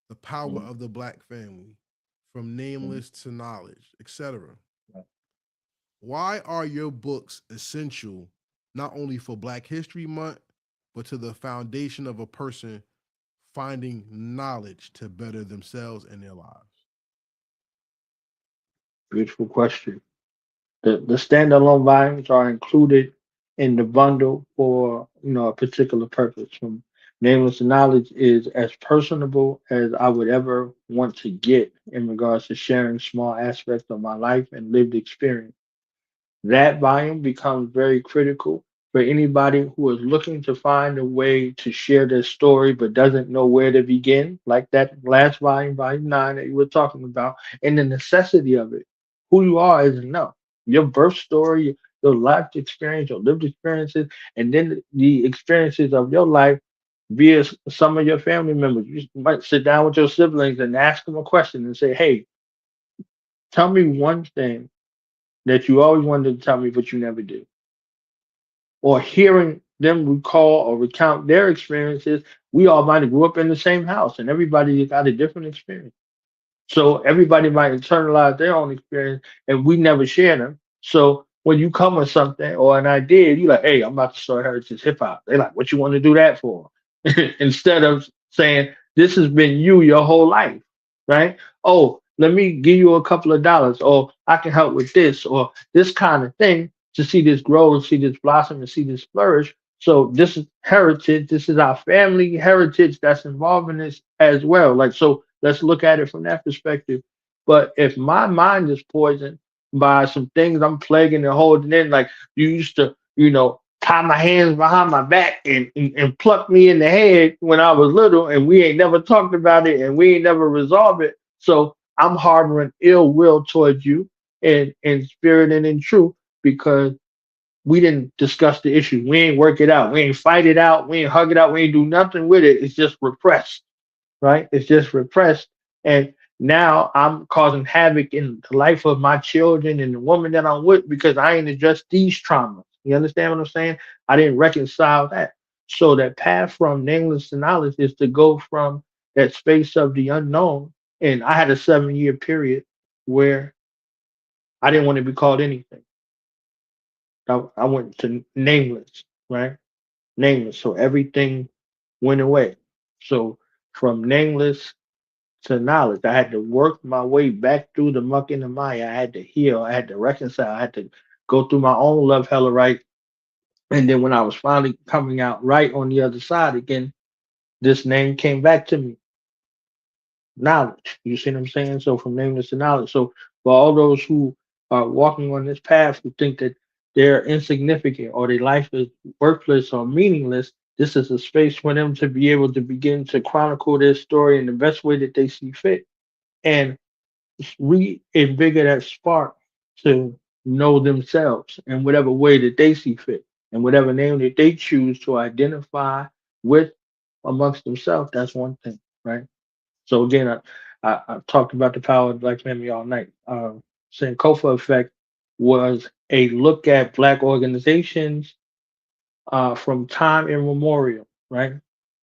The Power mm, of the Black Family, From mm, Nameless to Knowledge, etc. right. Why are your books essential not only for Black History Month, but to the foundation of a person finding knowledge to better themselves and their lives? Beautiful question. The standalone volumes are included in the bundle for a particular purpose. From Nameless to Knowledge is as personable as I would ever want to get in regards to sharing small aspects of my life and lived experience. That volume becomes very critical for anybody who is looking to find a way to share their story but doesn't know where to begin, like that last volume, volume 9 that you were talking about, and the necessity of it. Who you are is enough. Your birth story, your life experience, your lived experiences, and then the experiences of your life via some of your family members. You might sit down with your siblings and ask them a question and say, "Hey, tell me one thing that you always wanted to tell me, but you never did." Or hearing them recall or recount their experiences, we all might have grew up in the same house and everybody got a different experience. So everybody might internalize their own experience and we never share them. So when you come with something or an idea, you like, hey, I'm about to start Heritage Hip Hop. They like, what you want to do that for? Instead of saying, this has been you your whole life, right? Oh, let me give you a couple of dollars, or I can help with this, or this kind of thing to see this grow and see this blossom and see this flourish. So this is heritage. This is our family heritage that's involved in this as well. Like, so let's look at it from that perspective. But if my mind is poisoned by some things I'm plaguing and holding in, like you used to, tie my hands behind my back and pluck me in the head when I was little, and we ain't never talked about it and we ain't never resolved it. So I'm harboring ill will towards you in spirit and in truth because we didn't discuss the issue. We ain't work it out. We ain't fight it out. We ain't hug it out. We ain't do nothing with it. It's just repressed, right? It's just repressed. And now I'm causing havoc in the life of my children and the woman that I'm with because I ain't addressed these traumas. You understand what I'm saying? I didn't reconcile that. So that path from nameless to knowledge is to go from that space of the unknown. And I had a 7-year period where I didn't want to be called anything. I went to nameless, right? Nameless. So everything went away. So from nameless to knowledge, I had to work my way back through the muck and the mire. I had to heal. I had to reconcile. I had to go through my own love hella right. And then when I was finally coming out right on the other side again, this name came back to me. Knowledge. You see what I'm saying? So from nameless to knowledge. So for all those who are walking on this path who think that they're insignificant or their life is worthless or meaningless, this is a space for them to be able to begin to chronicle their story in the best way that they see fit and reinvigorate that spark to know themselves in whatever way that they see fit and whatever name that they choose to identify with amongst themselves. That's one thing, right? So again, I talked about the power of Black family all night. Saying Kofa effect was a look at Black organizations from time immemorial, right?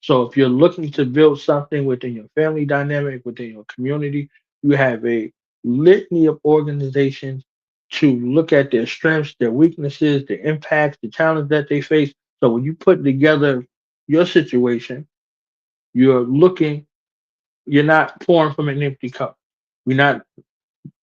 So if you're looking to build something within your family dynamic, within your community, you have a litany of organizations to look at their strengths, their weaknesses, their impacts, the challenges that they face. So when you put together your situation, you're looking, you're not pouring from an empty cup. You're not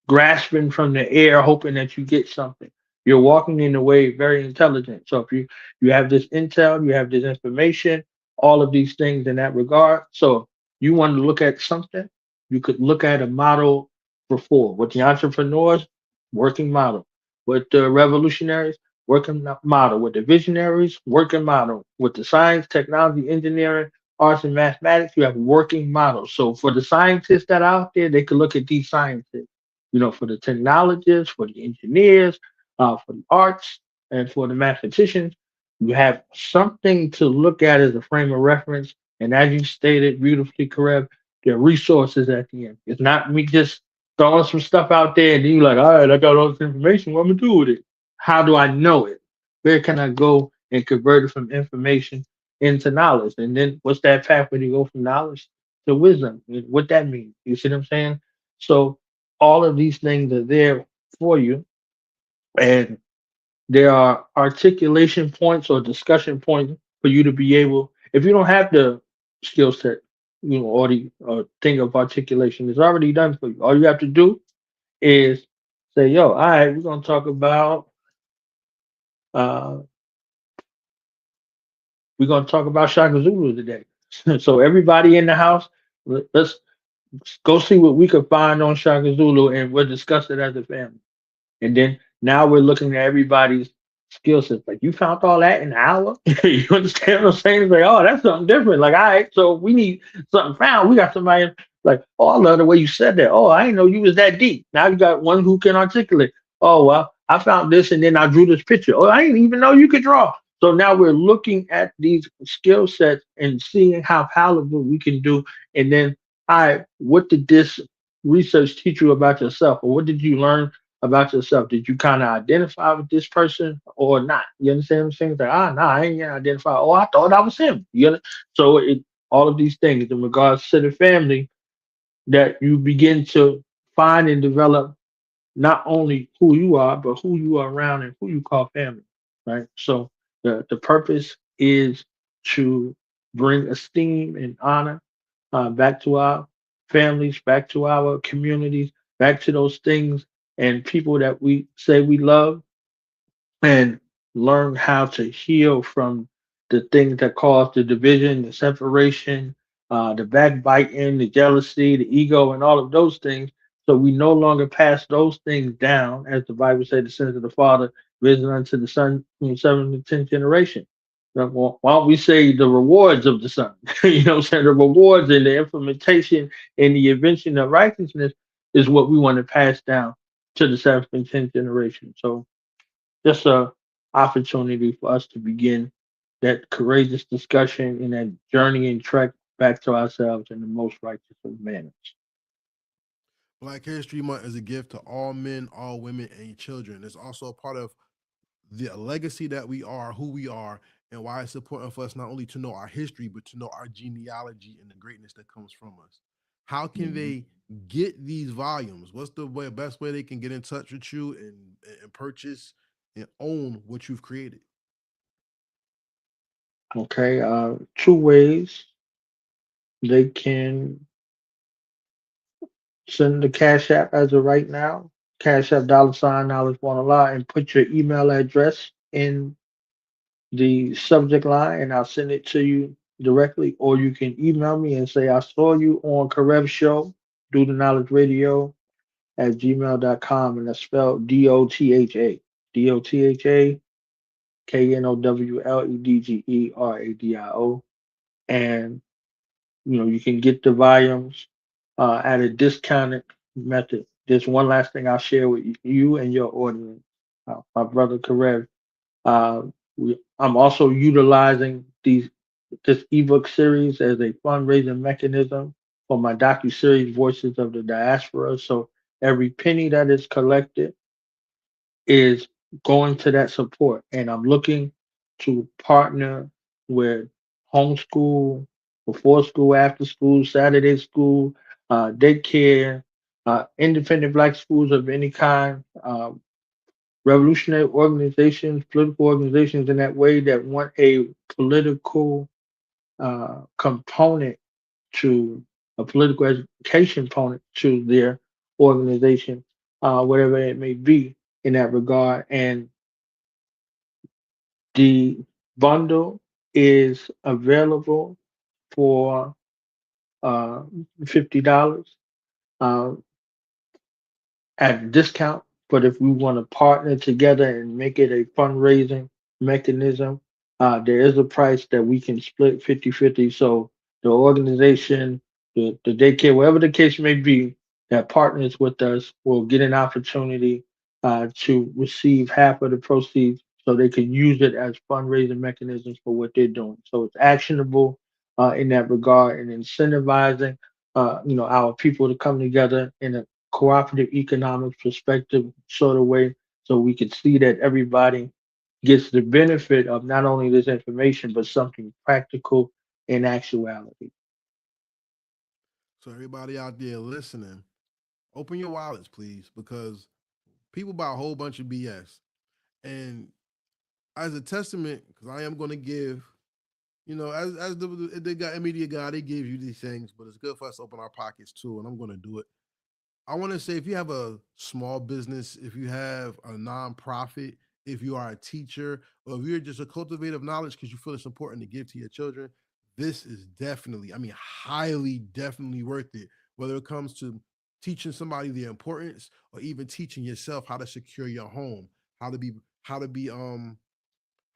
grasping from the air hoping that you get something. You're walking in a way very intelligent. So if you have this intel, you have this information, all of these things in that regard. So you want to look at something, You could look at a model for four. With the entrepreneurs, working model. With the revolutionaries, working model. With the visionaries, working model. With the science, technology, engineering, arts, and mathematics, you have working models. So for the scientists that are out there, they could look at these scientists. For the technologists, for the engineers, for the arts, and for the mathematicians, you have something to look at as a frame of reference. And as you stated beautifully, Karev, there are resources at the end. It's not me just throwing some stuff out there and then you're like, all right, I got all this information. What am I gonna do with it? How do I know it? Where can I go and convert it from information into knowledge? And then what's that pathway to go from knowledge to wisdom? And what that means? You see what I'm saying? So all of these things are there for you. And there are articulation points or discussion points for you to be able, if you don't have the skill set, or the thing of articulation, it's already done for you. All you have to do is say, yo, all right, we're gonna talk about uh Shaka Zulu today. So everybody in the house, let's go see what we could find on Shaka Zulu and we'll discuss it as a family. And then now we're looking at everybody's skill sets. Like you found all that in an hour. You understand what I'm saying? It's like, oh, that's something different. Like, all right, so we need something found. We got somebody like, oh, I love the way you said that. Oh, I didn't know you was that deep. Now you got one who can articulate. Oh, well, I found this and then I drew this picture. Oh, I didn't even know you could draw. So now we're looking at these skill sets and seeing how palatable we can do. And then, all right, what did this research teach you about yourself? Or what did you learn about yourself? Did you kind of identify with this person or not? You understand what I'm saying? It's like, nah, I ain't gonna identify. Oh, I thought I was him. So all of these things in regards to the family that you begin to find and develop not only who you are, but who you are around and who you call family, right? So the purpose is to bring esteem and honor back to our families, back to our communities, back to those things and people that we say we love, and learn how to heal from the things that cause the division, the separation, the backbiting, the jealousy, the ego, and all of those things. So we no longer pass those things down, as the Bible said, the sins of the father risen unto the son from the seventh and tenth generation. Now, why don't we say the rewards of the son? What I'm saying? The rewards and the implementation and the invention of righteousness is what we want to pass down to the seventh and tenth generation. So just a opportunity for us to begin that courageous discussion and that journey and trek back to ourselves in the most righteous of manners. Black History Month is a gift to all men, all women, and children. It's also a part of the legacy that we are, who we are, and why it's important for us not only to know our history, but to know our genealogy and the greatness that comes from us. How can Mhm. they get these volumes? What's the best way they can get in touch with you and purchase and own what you've created? Okay, two ways they can send the Cash App as of right now. Cash App $ knowledge won't allow and put your email address in the subject line and I'll send it to you directly, or you can email me and say, I saw you on Karev Show, Do the Knowledge Radio at gmail.com, and that's spelled DOTHA. DOTHA KNOWLEDGERADIO. And you can get the volumes at a discounted method. There's one last thing I'll share with you and your audience. My brother Karev, uh, I'm also utilizing this ebook series as a fundraising mechanism for my docuseries Voices of the Diaspora. So every penny that is collected is going to that support. And I'm looking to partner with homeschool, before school, after school, Saturday school, daycare, independent black schools of any kind, revolutionary organizations, political organizations in that way that want a political component to a political education component to their organization, whatever it may be in that regard. And the bundle is available for uh, $50. uh, at a discount. But if we want to partner together and make it a fundraising mechanism, there is a price that we can split 50-50. So the organization, the daycare, whatever the case may be, that partners with us will get an opportunity to receive half of the proceeds so they can use it as fundraising mechanisms for what they're doing. So it's actionable in that regard and incentivizing our people to come together in a cooperative economic perspective sort of way so we can see that everybody gets the benefit of not only this information but something practical in actuality. So everybody out there listening, open your wallets, please, because people buy a whole bunch of BS. And as a testament, because I am going to give, as the guy, media guy, they give you these things, but it's good for us to open our pockets too, and I'm going to do it. I want to say if you have a small business, if you have a nonprofit, if you are a teacher, or if you're just a cultivator of knowledge because you feel it's important to give to your children, this is definitely, I mean, highly, definitely worth it. Whether it comes to teaching somebody the importance or even teaching yourself how to secure your home, how to be, how to be,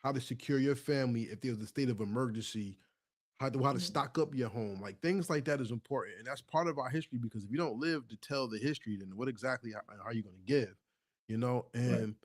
how to secure your family if there's a state of emergency, how to stock up your home, like things like that is important, and that's part of our history. Because if you don't live to tell the history, then what exactly are you going to give? Right. And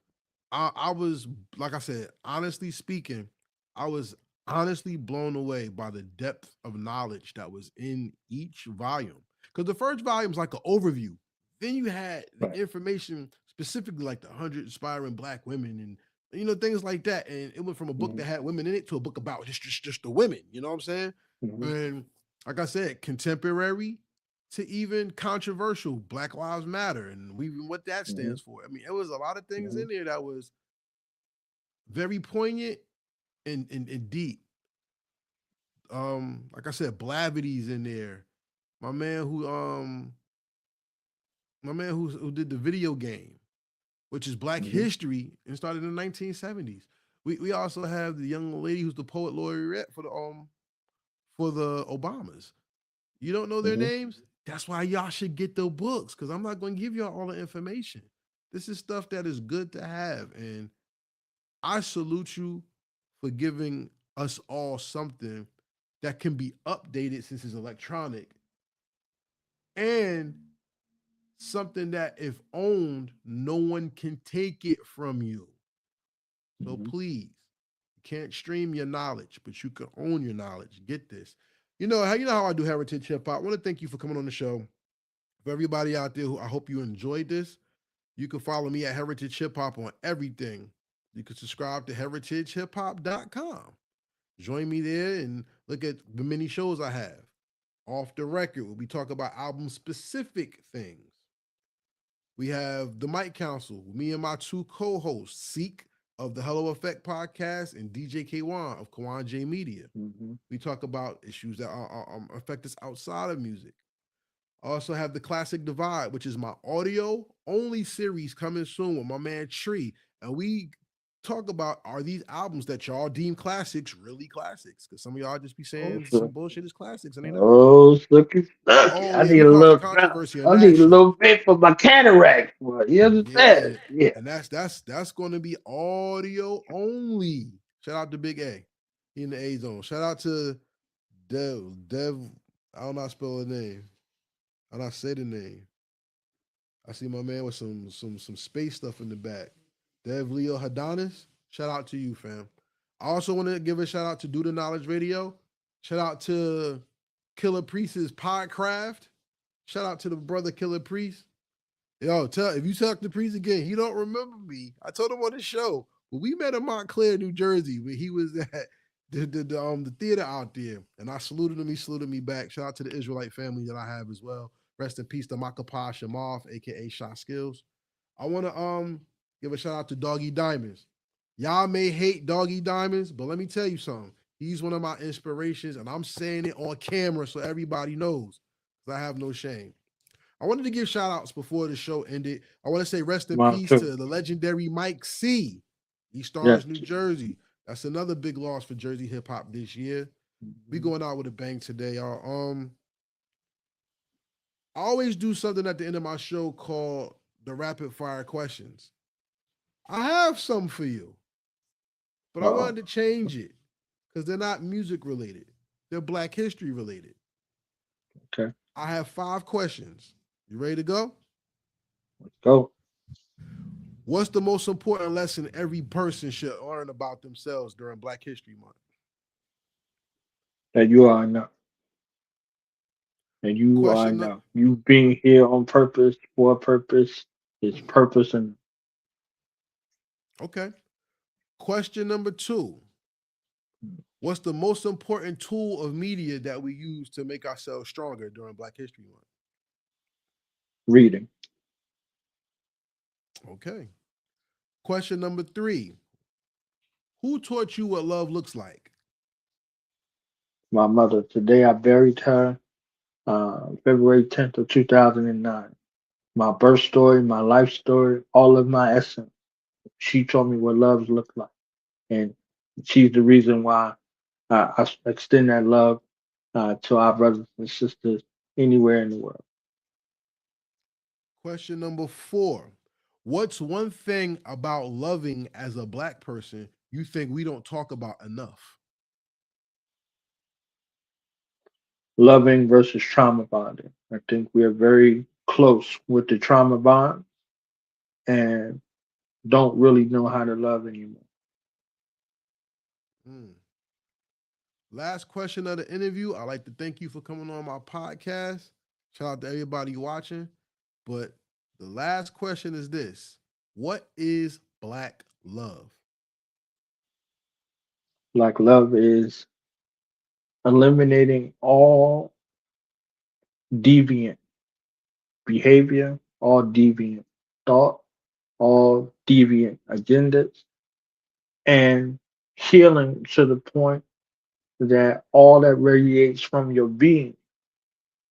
I was, like I said, honestly speaking, I was honestly blown away by the depth of knowledge that was in each volume. Because the first volume is like an overview. Then you had the Right. information specifically like the 100 inspiring Black women and things like that. And it went from a book Mm-hmm. that had women in it to a book about just the women. You know what I'm saying? Mm-hmm. And like I said, contemporary to even controversial, Black Lives Matter, and we even what that Mm-hmm. stands for. I mean, it was a lot of things Mm-hmm. in there that was very poignant and deep. Like I said, Blavity's in there. My man who who did the video game, which is Black Mm-hmm. history and started in the 1970s. We also have the young lady who's the poet laureate for the Obamas. You don't know their Mm-hmm. names? That's why y'all should get the books, because I'm not going to give y'all all the information. This is stuff that is good to have. And I salute you for giving us all something that can be updated since it's electronic, and something that, if owned, no one can take it from you. So Mm-hmm. please, you can't stream your knowledge, but you can own your knowledge. Get this. You know how I do heritage hip hop. I want to thank you for coming on the show. For everybody out there, who I hope you enjoyed this. You can follow me at Heritage Hip Hop on everything. You can subscribe to heritagehiphop.com. Join me there and look at the many shows I have. Off the record, where we talk about album specific things. We have the Mike Council, me and my two co-hosts, Seek of the Hello Effect podcast and DJ K1 of Kawan J Media. Mm-hmm. We talk about issues that affect us outside of music. I also have the Classic Divide, which is my audio only series coming soon with my man Tree. And we talk about, are these albums that y'all deem classics really classics? Because some of y'all just be Oh, saying some sure. bullshit is classics and they not. Oh, Snooky, Snooky. Oh I yeah, need we a causing little drop. controversy on I that need a shit. little bit for my cataract. Boy. You Yeah. understand? Yeah. And that's going to be audio only. Shout out to Big A. He in the A zone. Shout out to Dev. I don't know how to spell the name. I don't know how to say the name. I see my man with some space stuff in the back. Dev Leo Hadonis. Shout out to you, fam. I also want to give a shout out to Do the Knowledge Radio. Shout out to Killer Priest's Podcraft. Shout out to the brother Killer Priest. Yo, if you talk to Priest again, he don't remember me. I told him on the show. But we met in Montclair, New Jersey, where he was at the theater out there. And I saluted him, he saluted me back. Shout out to the Israelite family that I have as well. Rest in peace to Makapah Shamath, aka Shot Skills. I want to give a shout out to Doggy Diamonds. Y'all may hate Doggy Diamonds, but let me tell you something. He's one of my inspirations, and I'm saying it on camera so everybody knows. Because I have no shame. I wanted to give shout outs before the show ended. I want to say rest in Mine peace too. to the legendary Mike C. East Yes. Orange, New Jersey. That's another big loss for Jersey hip hop this year. We Mm-hmm. going out with a bang today, y'all. I always do something at the end of my show called the rapid fire questions. I have some for you, but I Uh-oh. wanted to change it because they're not music related. They're Black history related. Okay, I have 5 questions. You ready to go? let's go. What's the most important lesson every person should learn about themselves during Black History Month? That you are enough. And you are Question, enough. You being here on purpose, for a purpose, is purpose and okay. Question number 2. What's the most important tool of media that we use to make ourselves stronger during Black History Month? reading. Okay. Question number 3. Who taught you what love looks like? My mother. Today I buried her February 10th of 2009. My birth story, my life story, all of my essence. She taught me what love looked like. And she's the reason why I extend that love to our brothers and sisters anywhere in the world. Question number 4. What's one thing about loving as a Black person you think we don't talk about enough? Loving versus trauma bonding. I think we are very close with the trauma bond and don't really know how to love anymore. Mm. Last question of the interview. I'd like to thank you for coming on my podcast. Shout out to everybody watching. But the last question is this: what is Black love? Like love is eliminating all deviant behavior, all deviant thought, all deviant agendas, and healing to the point that all that radiates from your being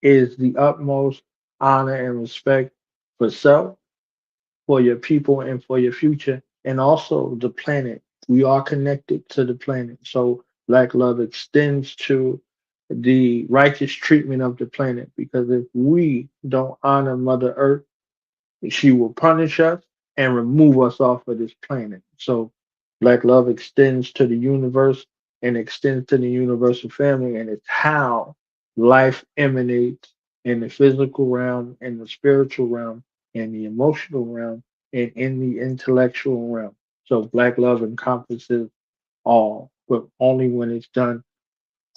is the utmost honor and respect for self, for your people, and for your future, and also the planet. We are connected to the planet. So, Black love extends to the righteous treatment of the planet because if we don't honor Mother Earth, she will punish us and remove us off of this planet. So, Black love extends to the universe and extends to the universal family, and it's how life emanates in the physical realm, in the spiritual realm, in the emotional realm, and in the intellectual realm. So, Black love encompasses all, but only when it's done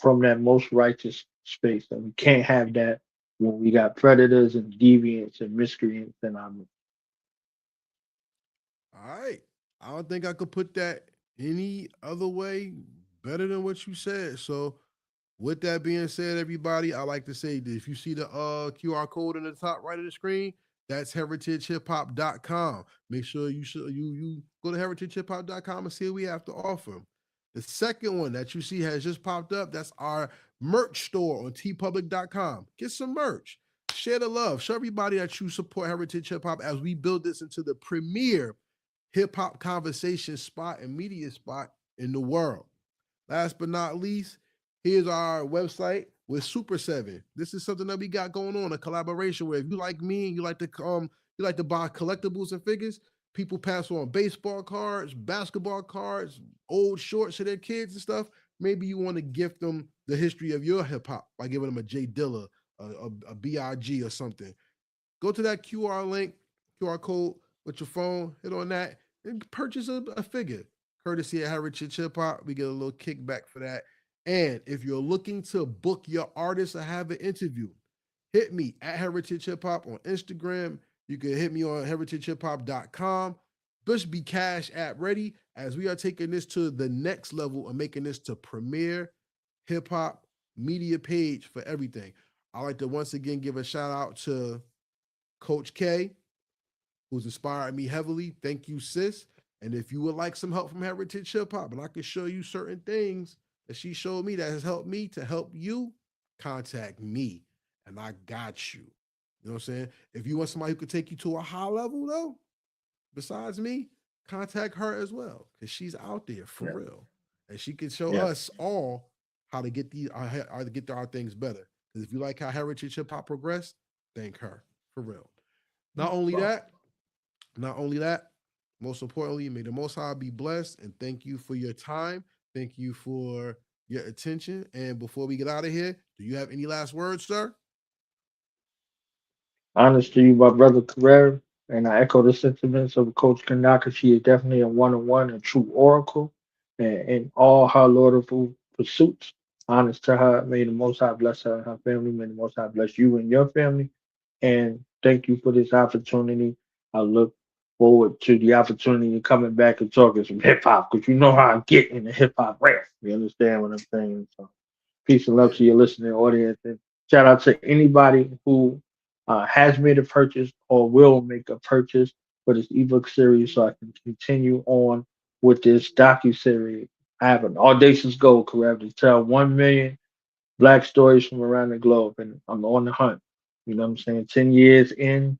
from that most righteous space. And we can't have that when we got predators and deviants and miscreants in our midst. All right. I don't think I could put that any other way better than what you said. So, with that being said, everybody, I like to say that if you see the QR code in the top right of the screen, that's heritagehiphop.com. Make sure you go to heritagehiphop.com and see what we have to offer. The second one that you see has just popped up. That's our merch store on tpublic.com. Get some merch. Share the love. Show everybody that you support Heritage Hip Hop as we build this into the premier hip hop conversation spot and media spot in the world. Last but not least, here's our website with Super 7. This is something that we got going on, a collaboration where if you like me and you like to buy collectibles and figures, people pass on baseball cards, basketball cards, old shorts to their kids and stuff. Maybe you want to gift them the history of your hip hop by giving them a J Dilla, a BIG or something. Go to that QR code with your phone, hit on that, and purchase a figure. Courtesy of Heritage Hip Hop, we get a little kickback for that. And if you're looking to book your artist or have an interview, hit me at Heritage Hip Hop on Instagram. You can hit me on heritagehiphop.com. Just be Cash App ready as we are taking this to the next level and making this to premier hip hop media page for everything. I like to once again give a shout out to Coach K, who's inspired me heavily. Thank you, sis. And if you would like some help from Heritage Hip Hop, and I can show you certain things that she showed me that has helped me to help you, contact me, and I got you. You know what I'm saying? If you want somebody who could take you to a high level, though, besides me, contact her as well because she's out there for Yeah. real, and she can show Yeah. us all how to get how to get our things better. Because if you like how Heritage Hip Hop progressed, thank her for real. Not only that, most importantly, may the Most High be blessed, and thank you for your time. Thank you for your attention. And before we get out of here, do you have any last words, sir? Honest to you, my brother Karev, and I echo the sentiments of Coach Kanaka. She is definitely a one-on-one, a true oracle, and in all her laudable pursuits. Honest to her, may the Most High bless her and her family. May the Most High bless you and your family. And thank you for this opportunity. I look forward to the opportunity of coming back and talking some hip hop because you know how I get in the hip hop rap. You understand what I'm saying? So, peace and love Yeah. to your listening audience. And shout out to anybody who has made a purchase or will make a purchase for this ebook series so I can continue on with this docuseries. I have an audacious goal, Karev, to tell 1 million Black stories from around the globe, and I'm on the hunt. You know what I'm saying? 10 years in,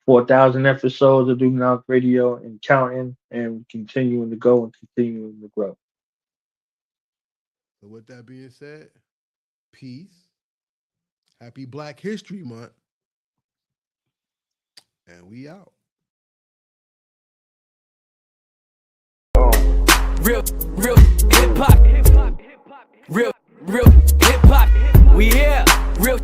4,000 episodes of Do Not Radio and counting, and continuing to go and continuing to grow. So with that being said, peace. Happy Black History Month. And we out. Real hip hop. Real hip hop. We here. Real